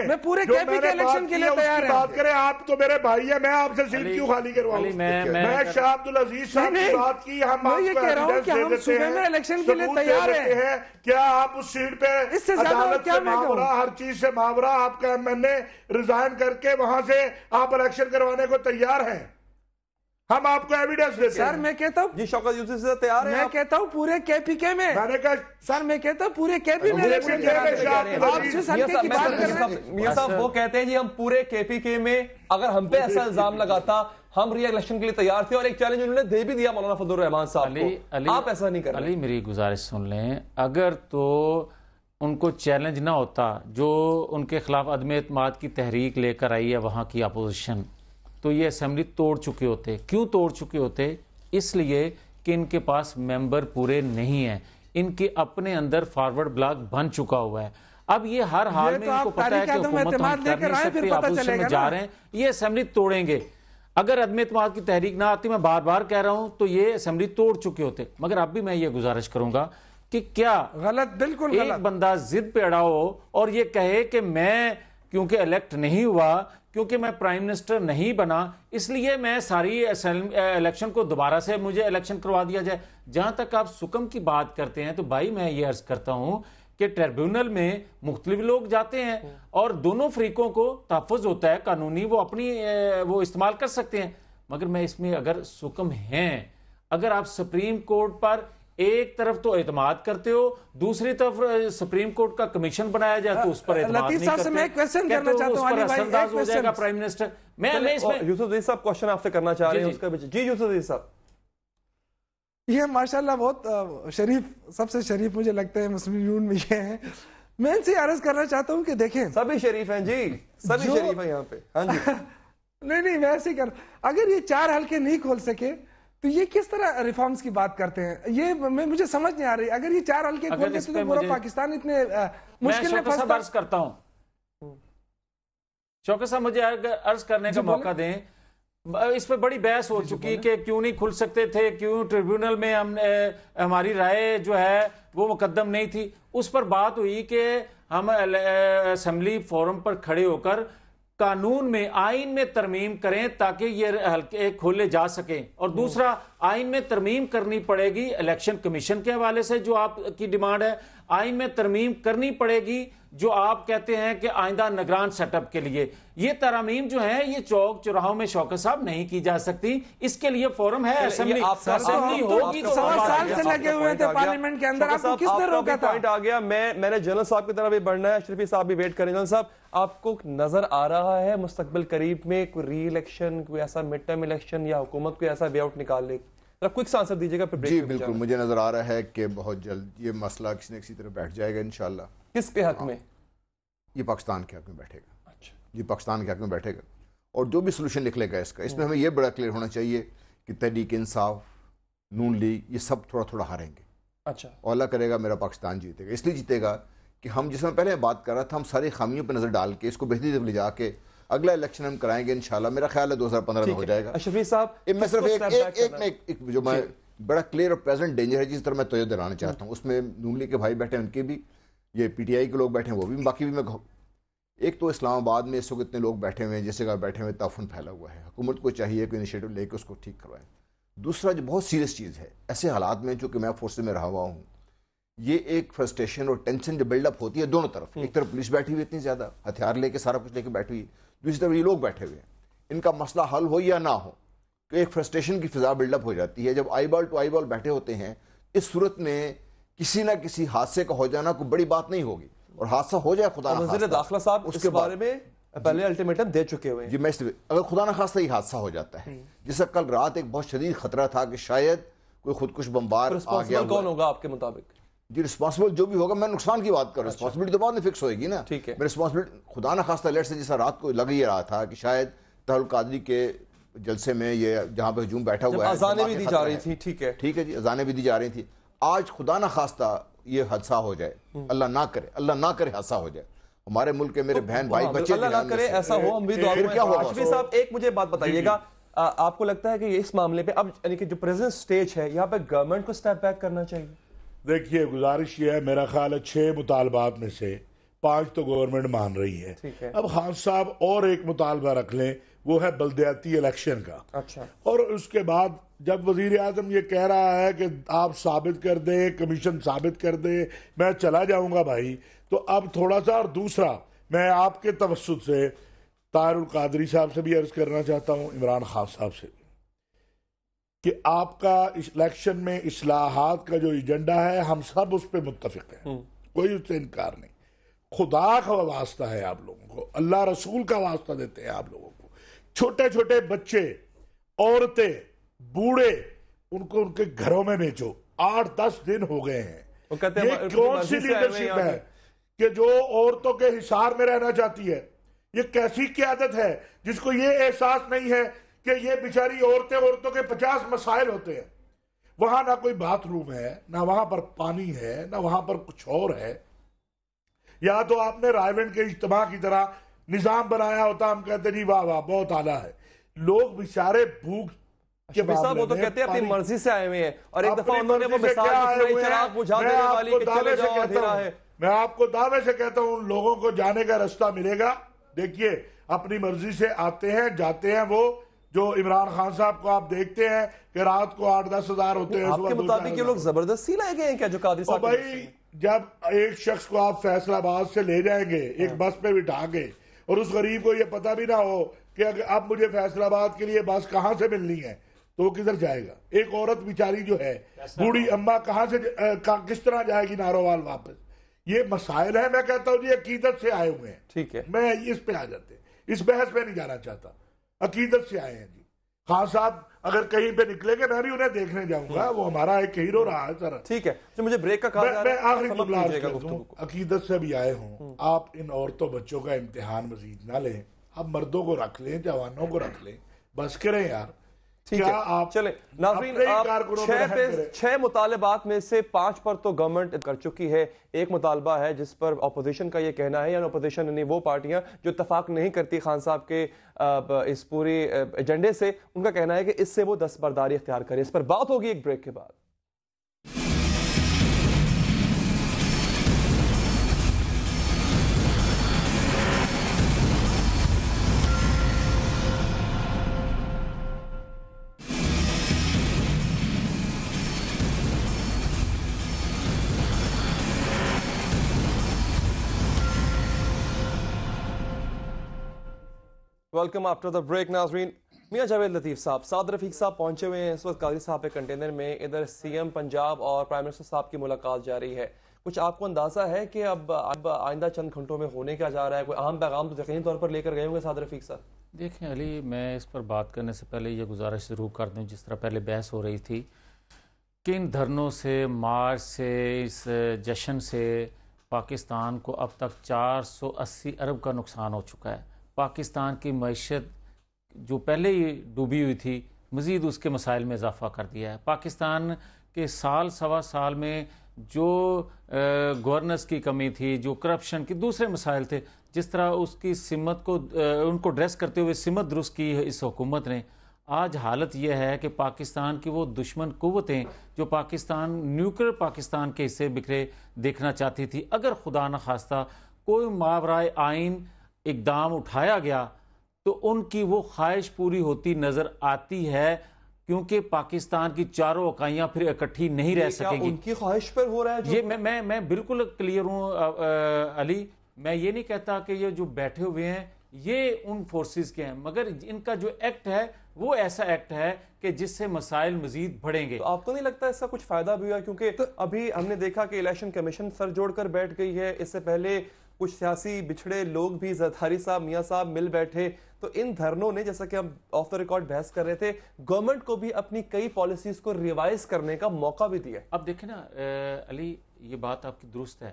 میں پورے کے پی کے الیکشن کے لیے تیار بات کریں، آپ تو میرے بھائی ہیں، میں آپ سے سیٹ کیوں خالی کرواؤں؟ میں شاہ عبدالعزیز صاحب کی بات کی، ہم آپ یہ کہہ رہا ہوں کہ ہم صوبے میں الیکشن کے لیے تیار ہیں، کیا آپ اس سیٹ پہ اس سے زیادہ اور کیا میں کہوں؟ ہر چیز سے ماورا آپ کا ایم این اے ریزائن کر کے وہاں سے آپ الیکشن کروانے کو تیار ہیں؟ ہم آپ کو ایویڈنس دیتے ہیں۔ سر میں کہتا ہوں جی شوکت یوسف سے تیار ہیں؟ میں کہتا ہوں پورے کے پی کے میں، میں نے کہا سر میں کہتا ہوں پورے کے پی میں الیکشن آپ جس حلقے کی بات کر رہے ہیں۔ میاں صاحب وہ کہتے ہیں جی ہم پورے کے پی کے میں، اگر ہم پہ ایسا الزام لگاتا ہم ری الیکشن کے لیے تیار تھے، اور ایک چیلنج انہوں نے دے بھی دیا مولانا فضل الرحمان صاحب کو، آپ ایسا نہیں کر رہے۔ علی میری گزارش سن لیں، اگر تو ان کو چیلنج نہ ہوتا جو ان کے خلاف عدم اعتماد کی تحریک لے کر آئی ہے وہاں کی اپوزیشن، تو یہ اسمبلی توڑ چکے ہوتے۔ کیوں توڑ چکے ہوتے؟ اس لیے کہ ان کے پاس ممبر پورے نہیں ہیں، ان کے اپنے اندر فارورڈ بلاک بن چکا ہوا ہے۔ اب یہ ہر حال میں ان کو پتہ ہے کہ حکومت ہم کر نہیں سکتے، اپوزیشن میں جا رہے ہیں، یہ اسمبلی توڑیں گے۔ اگر عدم اعتماد کی تحریک نہ آتی، میں بار بار کہہ رہا ہوں، تو یہ اسمبلی توڑ چکے ہوتے۔ مگر اب بھی میں یہ گزارش کروں گا کہ کیا غلط، بالکل ایک بندہ ضد پہ اڑا ہو اور یہ کہے کہ میں کیونکہ الیکٹ نہیں ہوا، کیونکہ میں پرائم منسٹر نہیں بنا، اس لیے میں ساری الیکشن کو دوبارہ سے مجھے الیکشن کروا دیا جائے۔ جہاں تک آپ سکم کی بات کرتے ہیں تو بھائی میں یہ عرض کرتا ہوں کہ ٹریبیونل میں مختلف لوگ جاتے ہیں اور دونوں فریقوں کو تحفظ ہوتا ہے قانونی، وہ اپنی وہ استعمال کر سکتے ہیں۔ مگر میں اس میں اگر سکم ہیں، اگر آپ سپریم کورٹ پر ایک طرف تو اعتماد کرتے ہو، دوسری طرف سپریم کورٹ کا کمیشن بنایا جائے تو اس پر اعتماد نہیں کرتے، میں ایک کویسچن کرنا چاہتا ہوں، علی بھائی اثر انداز ہو جائے گا پرائم منسٹر۔ میں اس میں یوسف عزیز صاحب کوشچن آپ سے کرنا چاہ رہے ہیں اس کا جی یوسف عزیز صاحب۔ یہ ماشاءاللہ بہت شریف، سب سے شریف مجھے لگتا ہے مسلم یونین میں یہ ہیں۔ میں ان سے عرض کرنا چاہتا ہوں کہ دیکھیں سبھی شریف ہیں جی، سبھی شریف ہیں یہاں پہ، ہاں جی۔ نہیں میں ایسے ہی کر، اگر یہ 4 حلقے نہیں کھول سکے تو یہ کس طرح ریفارمز کی بات کرتے ہیں؟ یہ مجھے سمجھ نہیں آ رہی۔ اگر یہ 4 حلقے کھول دیتے تو پورا پاکستان اتنے مشکل میں پھنستا۔ عرض کرتا ہوں، شوکت صاحب مجھے عرض کرنے کا موقع دیں۔ اس پہ بڑی بحث ہو چکی کہ کیوں نہیں کھل سکتے تھے، کیوں ٹریبیونل میں ہماری رائے جو ہے وہ مقدم نہیں تھی۔ اس پر بات ہوئی کہ ہم اسمبلی فورم پر کھڑے ہو کر قانون میں، آئین میں ترمیم کریں تاکہ یہ حلقے کھولے جا سکیں، اور دوسرا آئین میں ترمیم کرنی پڑے گی الیکشن کمیشن کے حوالے سے جو آپ کی ڈیمانڈ ہے، آئین میں ترمیم کرنی پڑے گی جو آپ کہتے ہیں کہ آئندہ نگران سیٹ اپ کے لیے۔ یہ ترامیم جو ہیں یہ چوک چوراہوں میں شوکت صاحب نہیں کی جا سکتی، اس کے لیے فورم ہے، اسمبلی ہوگی تو 100 سال سے لگے ہوئے تھے پارلیمنٹ کے اندر، آپ کو کس نے روکا تھا؟ پوائنٹ آ گیا۔ میں نے جنرل صاحب کی طرف بھی بڑھنا ہے، اشرفی صاحب بھی ویٹ کریں۔ جنرل صاحب آپ کو نظر آ رہا ہے مستقبل قریب میں کوئی ری الیکشن، کوئی ایسا مڈ ٹرم الیکشن یا حکومت کوئی ایسا وے آؤٹ نکال لے؟ کوئک سا آنسر دیجیے گا۔ جی بالکل، مجھے نظر آ رہا ہے کہ بہت جلد یہ مسئلہ کسی نہ کسی طرح بیٹھ جائے گا انشاءاللہ۔ کس کے حق میں؟ یہ پاکستان کے حق میں بیٹھے گا۔ یہ پاکستان کے حق میں بیٹھے گا، اور جو بھی سولوشن نکلے گا اس کا، اس میں ہمیں یہ بڑا کلیئر ہونا چاہیے کہ تحریک انصاف، نون لیگ، یہ سب تھوڑا تھوڑا ہاریں گے۔ اچھا، اور اللہ کرے گا میرا پاکستان جیتے گا۔ اس لیے جیتے گا کہ ہم، جس میں پہلے بات کر رہا تھا، ہم ساری خامیوں پہ نظر ڈال کے اس کو بہتری طرف لے جا کے اگلا الیکشن ہم کرائیں گے انشاءاللہ۔ میرا خیال ہے 2015 میں ہو جائے گا۔ اشرفی صاحب میں صرف ایک جو میں بڑا کلیئر اور پریزنٹ ڈینجر ہے جس طرح میں توجہ دلانا چاہتا ہوں، اس میں نون لیگ کے بھائی بیٹھے ہیں، ان کے بھی، یہ پی ٹی آئی کے لوگ بیٹھے ہیں، وہ بھی، باقی بھی میں ایک تو اسلام آباد میں اس وقت اتنے لوگ بیٹھے ہوئے ہیں، جس جگہ بیٹھے ہوئے تعفن پھیلا ہوا ہے، حکومت کو چاہیے کہ انیشیٹو لے کے اس کو ٹھیک کروائے۔ دوسرا جو بہت سیریس چیز ہے ایسے حالات میں، چونکہ میں فورسز میں رہا ہوا ہوں، یہ ایک فرسٹریشن اور ٹینشن جو بلڈ اپ ہوتی ہے دونوں طرف، ایک طرف پولیس بیٹھی ہوئی اتنی زیادہ ہتھیار لے کے سارا کچھ لے کے بیٹھی ہوئی، دوسری طرف یہ لوگ بیٹھے ہوئے ہیں، ان کا مسئلہ حل ہو یا نہ ہو، تو ایک فرسٹریشن کی فضا بلڈ اپ ہو جاتی ہے۔ جب آئی بال ٹو آئی بال بیٹھے ہوتے ہیں، اس صورت میں کسی نہ کسی حادثے کا ہو جانا کوئی بڑی بات نہیں ہوگی، اور حادثہ ہو جائے خدا نہ خواستہ، وزیر داخلہ صاحب اس کے بارے میں پہلے الٹیمیٹم دے چکے ہوئے ہیں۔ جی میں اگر خدا نہ خواستہ یہ حادثہ ہو جاتا ہے، جس کا کل رات ایک بہت شدید خطرہ تھا کہ شاید کوئی خودکش بمبار آ گیا، کون ہوگا آپ کے مطابق؟ جی رسپانسبل جو بھی ہوگا، میں نقصان کی بات کر رہا ہوں، رسپانسبلٹی تو بعد میں فکس ہوئے گی نا۔ ٹھیک ہے، میں رسپانسبلٹی خدا نہ خواستہ لیٹ سے جیسا رات کو لگ ہی رہا تھا کہ شاید طاہر القادری کے جلسے میں یہ جہاں پہ ہجوم بیٹھا ہوا ہے, اذانیں بھی دی جا رہی تھی, ٹھیک ہے جی, اذانیں بھی دی جا رہی تھی. آج خدا نہ خواستہ یہ حادثہ ہو جائے, اللہ نہ کرے حادثہ ہو جائے ہمارے ملک کے میرے بہن بھائی بچے, اللہ نہ کرے ایسا ہو, ہم بھی دعا کریں. ہاشمی صاحب ایک مجھے بات بتائیے گا, آپ کو لگتا ہے کہ اس معاملے پہ اب یعنی کہ جو پریزنٹ سٹیج ہے یہاں پہ گورنمنٹ کو سٹیپ بیک کرنا چاہیے؟ دیکھیے گزارش یہ ہے, میرا خیال ہے 6 مطالبات میں سے 5 تو گورنمنٹ مان رہی ہے. اب خان صاحب اور ایک مطالبہ رکھ لیں, وہ ہے بلدیاتی الیکشن کا. اچھا, اور اس کے بعد جب وزیر اعظم یہ کہہ رہا ہے کہ آپ ثابت کر دیں, کمیشن ثابت کر دیں, میں چلا جاؤں گا بھائی, تو اب تھوڑا سا, اور دوسرا میں آپ کے توسط سے طاہر القادری صاحب سے بھی عرض کرنا چاہتا ہوں, عمران خان صاحب سے, کہ آپ کا الیکشن میں اصلاحات کا جو ایجنڈا ہے ہم سب اس پہ متفق ہیں, کوئی اس سے انکار نہیں. خدا کا واسطہ ہے آپ لوگوں کو, اللہ رسول کا واسطہ دیتے ہیں آپ لوگوں کو. چھوٹے چھوٹے بچے, عورتیں, بوڑھے, ان کو ان کے گھروں میں بیچو. 8-10 دن ہو گئے ہیں. یہ کون سی لیڈرشپ ہے کہ جو عورتوں کے حصار میں رہنا چاہتی ہے؟ یہ کیسی قیادت ہے جس کو یہ احساس نہیں ہے کہ یہ بیچاری عورتوں کے 50 مسائل ہوتے ہیں. وہاں نہ کوئی باتھ روم ہے, نہ وہاں پر پانی ہے, نہ وہاں پر کچھ اور ہے. یا تو آپ نے رائے ونڈ کے اجتماع کی طرح نظام بنایا ہوتا, ہم کہتے جی واہ واہ بہت اعلیٰ ہے. لوگ بیچارے بھوک کے صاحب وہ تو کہتے ہیں اپنی مرضی سے آئے ہوئے ہیں, اور ایک دفعہ انہوں نے وہ مثال چراغ بجھا دینے والی کہ چلے جاؤ اندھیرا ہے. میں آپ کو دعوے سے کہتا ہوں ان لوگوں کو جانے کا رستہ ملے گا. دیکھیے اپنی مرضی سے آتے ہیں جاتے ہیں. وہ جو عمران خان صاحب کو آپ دیکھتے ہیں کہ رات کو 8-10 ہزار ہوتے ہیں, آپ کے مطابق یہ لوگ زبردستی لائے گئے ہیں کیا جو قادری صاحب؟ بھائی جب ایک شخص کو آپ فیصل آباد سے لے جائیں گے ایک بس پہ بٹھا کے, اور اس غریب کو یہ پتہ بھی نہ ہو کہ اب مجھے فیصل آباد کے لیے بس کہاں سے ملنی ہے, تو وہ کدھر جائے گا؟ ایک عورت بیچاری جو ہے بوڑھی اماں کہاں سے کس طرح جائے گی نارووال واپس؟ یہ مسائل ہیں. میں کہتا ہوں جی عقیدت سے آئے ہوئے ہیں. ٹھیک ہے, میں اس پہ آ جاتے, اس بحث پہ نہیں جانا چاہتا. عقیدت سے آئے ہیں جی. خان صاحب اگر کہیں پہ نکلے گے میں بھی انہیں دیکھنے جاؤں گا, وہ ہمارا ایک ہیرو رہا ہے سر. ٹھیک ہے, جو مجھے بریک کا کہا جا رہا ہے, میں آخری جملہ عرض کر دوں, عقیدت سے بھی آئے ہوں. آپ ان عورتوں بچوں کا امتحان مزید نہ لیں, آپ مردوں کو رکھ لیں, جوانوں کو رکھ لیں, بس کریں یار. ٹھیک ہے, چلیں ناظرین, آپ 6 مطالبات میں سے 5 پر تو گورنمنٹ کر چکی ہے. ایک مطالبہ ہے جس پر اپوزیشن کا یہ کہنا ہے, یعنی اپوزیشن یعنی وہ پارٹیاں جو اتفاق نہیں کرتی خان صاحب کے اس پوری ایجنڈے سے, ان کا کہنا ہے کہ اس سے وہ دستبرداری اختیار کرے. اس پر بات ہوگی ایک بریک کے بعد. Welcome after the break. ناظرین, میاں جاوید لطیف صاحح, سعد رفیق صاحب پہنچے ہوئے ہیں اس وقت قادری صاحب کے کنٹینر میں. ادھر سی ایم پنجاب اور پرائم منسٹر صاحب کی ملاقات جاری ہے. کچھ آپ کو اندازہ ہے کہ اب آئندہ چند گھنٹوں میں ہونے کیا جا رہا ہے؟ کوئی اہم پیغام تو یقینی طور پر لے کر گئے ہوں گے سعد رفیق صاحب. دیکھیں علی, میں اس پر بات کرنے سے پہلے یہ گزارش ضرور کر دوں, جس طرح پہلے بحث ہو رہی تھی کہ ان دھرنوں سے, مارچ سے, اس جشن سے پاکستان کو اب تک 480 ارب کا نقصان ہو چکا ہے. پاکستان کی معیشت جو پہلے ہی ڈوبی ہوئی تھی, مزید اس کے مسائل میں اضافہ کر دیا ہے. پاکستان کے سال سوا سال میں جو گورننس کی کمی تھی, جو کرپشن کی دوسرے مسائل تھے, جس طرح اس کی سمت کو ان کو ڈریس کرتے ہوئے سمت درست کی اس حکومت نے, آج حالت یہ ہے کہ پاکستان کی وہ دشمن قوتیں جو نیوکلیر پاکستان کے حصے بکھرے دیکھنا چاہتی تھی, اگر خدا نہ خواستہ کوئی ماورائے آئین اقدام اٹھایا گیا تو ان کی وہ خواہش پوری ہوتی نظر آتی ہے, کیونکہ پاکستان کی چاروں اکائیاں پھر اکٹھی نہیں رہ سکیں گی. ان کی خواہش پر ہو رہا ہے یہ میں بالکل کلیئر ہوں علی. میں یہ نہیں کہتا کہ یہ جو بیٹھے ہوئے ہیں یہ ان فورسز کے ہیں, مگر ان کا جو ایکٹ ہے وہ ایسا ایکٹ ہے کہ جس سے مسائل مزید بڑھیں گے. تو آپ کو نہیں لگتا اس کا کچھ فائدہ بھی ہوا؟ کیونکہ ابھی ہم نے دیکھا کہ الیکشن کمیشن سر جوڑ کر بیٹھ گئی ہے, اس سے پہلے کچھ سیاسی بچھڑے لوگ بھی, زرداری صاحب, میاں صاحب مل بیٹھے. تو ان دھرنوں نے, جیسا کہ ہم آف دا ریکارڈ بحث کر رہے تھے, گورنمنٹ کو بھی اپنی کئی پالیسیز کو ریوائز کرنے کا موقع بھی دیا. اب دیکھیں نا علی, یہ بات آپ کی درست ہے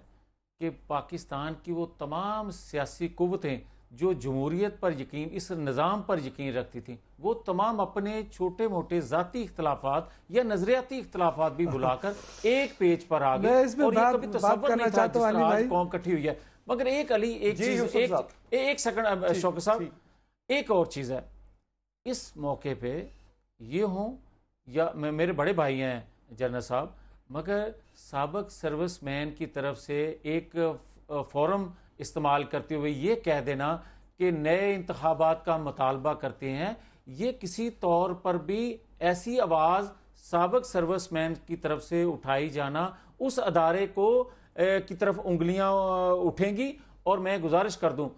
کہ پاکستان کی وہ تمام سیاسی قوتیں جو جمہوریت پر یقین، اس نظام پر یقین رکھتی تھیں، وہ تمام اپنے چھوٹے موٹے ذاتی اختلافات یا نظریاتی اختلافات بھی بلا کر ایک پیج پر آ گئے، اور یہ کبھی تصور نہیں تھا جس طرح آج قوم کٹھی ہوئی ہے۔ مگر ایک علی ایک چیز، ایک سیکنڈ شوکت صاحب، ایک اور چیز ہے، اس موقع پہ یہ ہوں یا میرے بڑے بھائی ہیں جنرل صاحب، مگر سابق سروس مین کی طرف سے ایک فورم استعمال کرتے ہوئے یہ کہہ دینا کہ نئے انتخابات کا مطالبہ کرتے ہیں، یہ کسی طور پر بھی ایسی آواز سابق سروس مین کی طرف سے اٹھائی جانا اس ادارے کو کی طرف انگلیاں اٹھیں گی۔ اور میں گزارش کر دوں،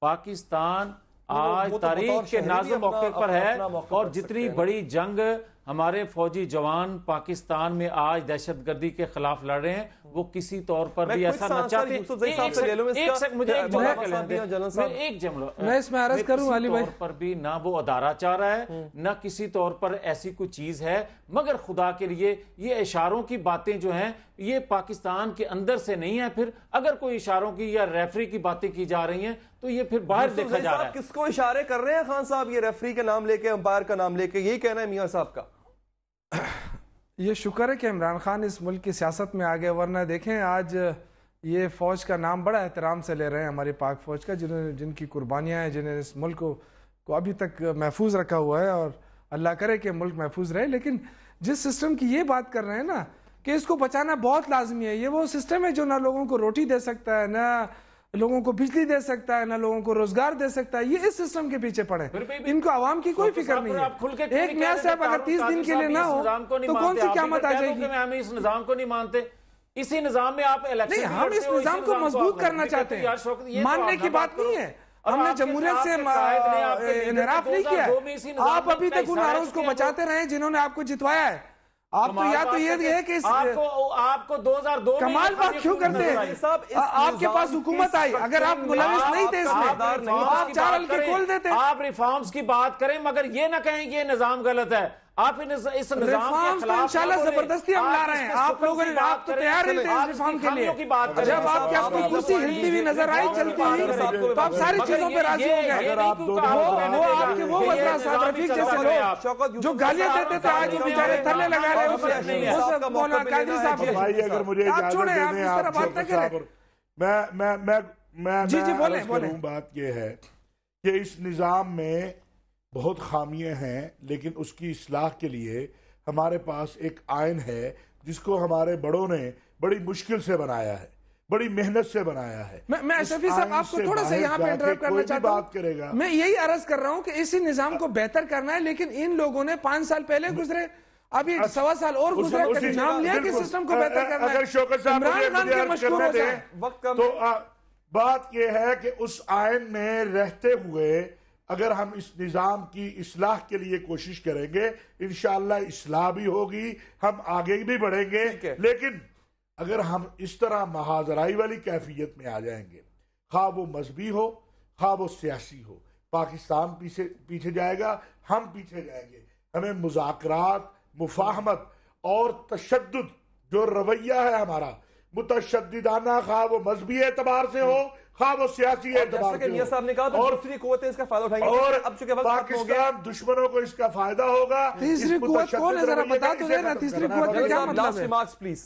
پاکستان آج تاریخ کے نازل موقع پر ہے، اور جتنی بڑی جنگ ہمارے فوجی جوان پاکستان میں آج دہشت گردی کے خلاف لڑ رہے ہیں، وہ کسی طور پر بھی ایسا نہ چاہتے۔ میں اس میں عرض کروں علی بھائی، پر بھی نہ وہ ادارہ چاہ رہا ہے، نہ کسی طور پر ایسی کوئی چیز ہے، مگر خدا کے لیے یہ اشاروں کی باتیں جو ہیں یہ پاکستان کے اندر سے نہیں ہے۔ پھر اگر کوئی اشاروں کی یا ریفری کی باتیں کی جا رہی ہیں تو یہ پھر باہر دیکھا جا رہا ہے۔ کس کو اشارے کر رہے ہیں خان صاحب، یہ ریفری کا نام لے کے، امپائر کا نام لے کے، یہی کہنا ہے میاں صاحب کا؟ یہ شکر ہے کہ عمران خان اس ملک کی سیاست میں آگے، ورنہ دیکھیں آج یہ فوج کا نام بڑا احترام سے لے رہے ہیں، ہماری پاک فوج کا، جن کی قربانیاں ہیں، جنہیں اس ملک کو ابھی تک محفوظ رکھا ہوا ہے، اور اللہ کرے کہ ملک محفوظ رہے۔ لیکن جس سسٹم کی یہ بات کر رہے ہیں نا کہ اس کو بچانا بہت لازمی ہے، یہ وہ سسٹم ہے جو نہ لوگوں کو روٹی دے سکتا ہے، نہ لوگوں کو بجلی دے سکتا ہے، نہ لوگوں کو روزگار دے سکتا ہے۔ یہ اس سسٹم کے پیچھے پڑے، ان کو عوام کی کوئی فکر نہیں ہے۔ ایک میاں صاحب اگر 30 دن کے لیے نہ ہو تو کون سی قیامت آ جائے گی؟ ہم اس نظام کو نہیں مانتے، اسی نظام میں آپ الیکشن نہیں، ہم اس نظام کو مضبوط کرنا چاہتے ہیں، ماننے کی بات نہیں ہے۔ ہم نے جمہوریت سے انحراف نہیں کیا، آپ ابھی تک ان آروز کو بچاتے رہے جنہوں نے آپ کو جتوایا ہے۔ آپ تو یا تو یہ ہے کہ آپ کو 2002 کمال بات کیوں کرتے ہیں؟ آپ کے پاس حکومت آئی، اگر آپ ملوث نہیں تھے اس میں آپ 4 حلقے کھول دیتے۔ آپ ریفارمز کی بات کریں مگر یہ نہ کہیں کہ یہ نظام غلط ہے۔ آپ اس نظام ریفارمز تو انشاءاللہ زبردستی ہم لا رہے ہیں، آپ لوگوں نے، آپ تو تیار نہیں تھے اس ریفارم کے لیے۔ جب آپ کے آپ کو کرسی ہلتی ہوئی نظر آئی، چلتی ہوئی، تو آپ ساری چیزوں پہ راضی ہو گئے۔ وہ آپ کے وہ وزراء صاحب رفیق جیسے لوگ جو گالیاں دیتے تھے آج وہ بیچارے تھلے لگا رہے ہیں، اس مولانا قادری صاحب کے۔ آپ چھوڑیں، آپ اس طرح بات نہ کریں۔ میں عرض کروں، بات یہ ہے کہ اس نظام میں بہت خامیاں ہیں، لیکن اس کی اصلاح کے لیے ہمارے پاس ایک آئین ہے جس کو ہمارے بڑوں نے بڑی مشکل سے بنایا ہے، بڑی محنت سے بنایا ہے۔ میں شفیع صاحب آپ کو تھوڑا سا یہاں پہ انٹرپٹ کرنا چاہتا ہوں۔ میں یہی عرض کر رہا ہوں کہ اسی نظام کو بہتر کرنا ہے، لیکن ان لوگوں نے 5 سال پہلے گزرے، ابھی 1.25 سال اور گزرے، کبھی نام لیا کہ سسٹم کو بہتر کرنا ہے۔ اگر شوکت صاحب عمران خان کے مشہور ہو جائیں تو بات یہ ہے کہ اس آئین میں رہتے ہوئے اگر ہم اس نظام کی اصلاح کے لیے کوشش کریں گے، انشاءاللہ اصلاح بھی ہوگی، ہم آگے بھی بڑھیں گے۔ لیکن اگر ہم اس طرح محاذرائی والی کیفیت میں آ جائیں گے، خواہ وہ مذہبی ہو خواہ وہ سیاسی ہو، پاکستان پیچھے جائے گا، ہم پیچھے جائیں گے۔ ہمیں مذاکرات، مفاہمت اور تشدد جو رویہ ہے ہمارا متشددانہ، خواہ وہ مذہبی اعتبار سے ہو خواہ وہ سیاسی اعتبار سے ہو، اور دوسری قوتیں اس کا فائدہ اٹھائیں گے، اور اب چونکہ وقت پاکستان دشمنوں کو اس کا فائدہ ہوگا۔ تیسری قوت کون ہے ذرا بتا تو دینا، تیسری قوت کا کیا مطلب ہے؟ Remarks please.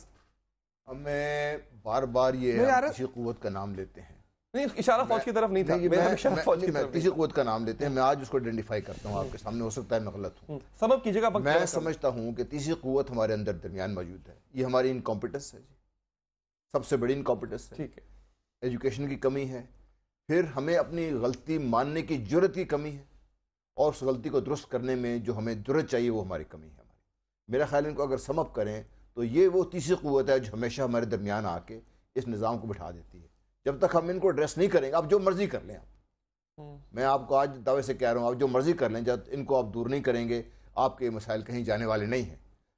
ہمیں بار بار یہ کسی قوت کا نام لیتے ہیں، نہیں اشارہ فوج کی طرف نہیں تھا، کسی قوت کا نام لیتے ہیں، میں آج اس کو آئیڈینٹیفائی کرتا ہوں آپ کے سامنے، ہو سکتا ہے میں غلط ہوں، سبب کیجیے گا۔ میں سمجھتا ہوں کہ تیسری قوت ہمارے اندر درمیان موجود ہے، یہ ہماری انکمپیٹنس ہے جی، سب سے بڑی انکمپیٹنس ہے، ٹھیک ہے، ایجوکیشن کی کمی ہے، پھر ہمیں اپنی غلطی ماننے کی جرت کی کمی ہے، اور اس غلطی کو درست کرنے میں جو ہمیں جرت چاہیے وہ ہماری کمی ہے۔ میرا خیال ان کو اگر سم اپ کریں تو یہ وہ تیسری قوت ہے جو ہمیشہ ہمارے درمیان آ کے اس نظام کو بٹھا دیتی ہے۔ جب تک ہم ان کو ایڈریس نہیں کریں گے، آپ جو مرضی کر لیں، میں آپ کو آج دعوے سے کہہ رہا ہوں، آپ جو مرضی کر لیں، جب ان کو آپ دور نہیں کریں گے آپ کے مسائل کہیں جانے والے نہیں ہیں۔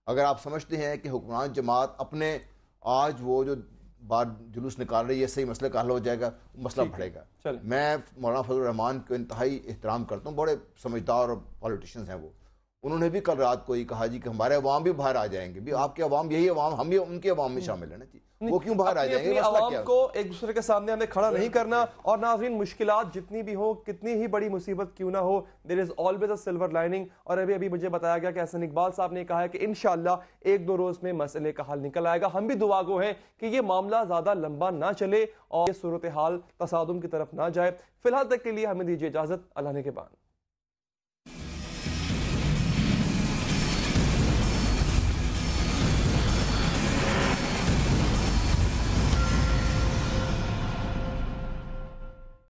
اگر آپ سمجھتے ہیں کہ حکمران جماعت اپنے آج وہ جو بار جلوس نکال رہی ہے صحیح مسئلے کا حل ہو جائے گا، مسئلہ بڑھے گا۔ میں مولانا فضل الرحمان کو انتہائی احترام کرتا ہوں، بڑے سمجھدار اور پولیٹیشنز ہیں وہ، انہوں نے بھی کل رات کو یہ کہا جی کہ ہمارے عوام بھی باہر آ جائیں گے، بھی آپ کے عوام یہی عوام، ہم بھی ان کے عوام میں شامل ہیں نا جی، وہ کیوں باہر آ جائیں گے؟ اپنی مسئلہ عوام کیا ہے؟ کو ایک دوسرے کے سامنے ہمیں کھڑا نہیں کرنا. اور ناظرین مشکلات جتنی بھی ہو, کتنی ہی بڑی مصیبت کیوں نہ ہو, there is always a silver lining. اور ابھی مجھے بتایا گیا کہ احسن اقبال صاحب نے کہا ہے کہ انشاءاللہ ایک دو روز میں مسئلے کا حل نکل آئے گا. ہم بھی دعا گو ہیں کہ یہ معاملہ زیادہ لمبا نہ چلے اور یہ صورتحال تصادم کی طرف نہ جائے. فی الحال تک کے لیے ہمیں دیجیے اجازت. اللہ نے کے بعد.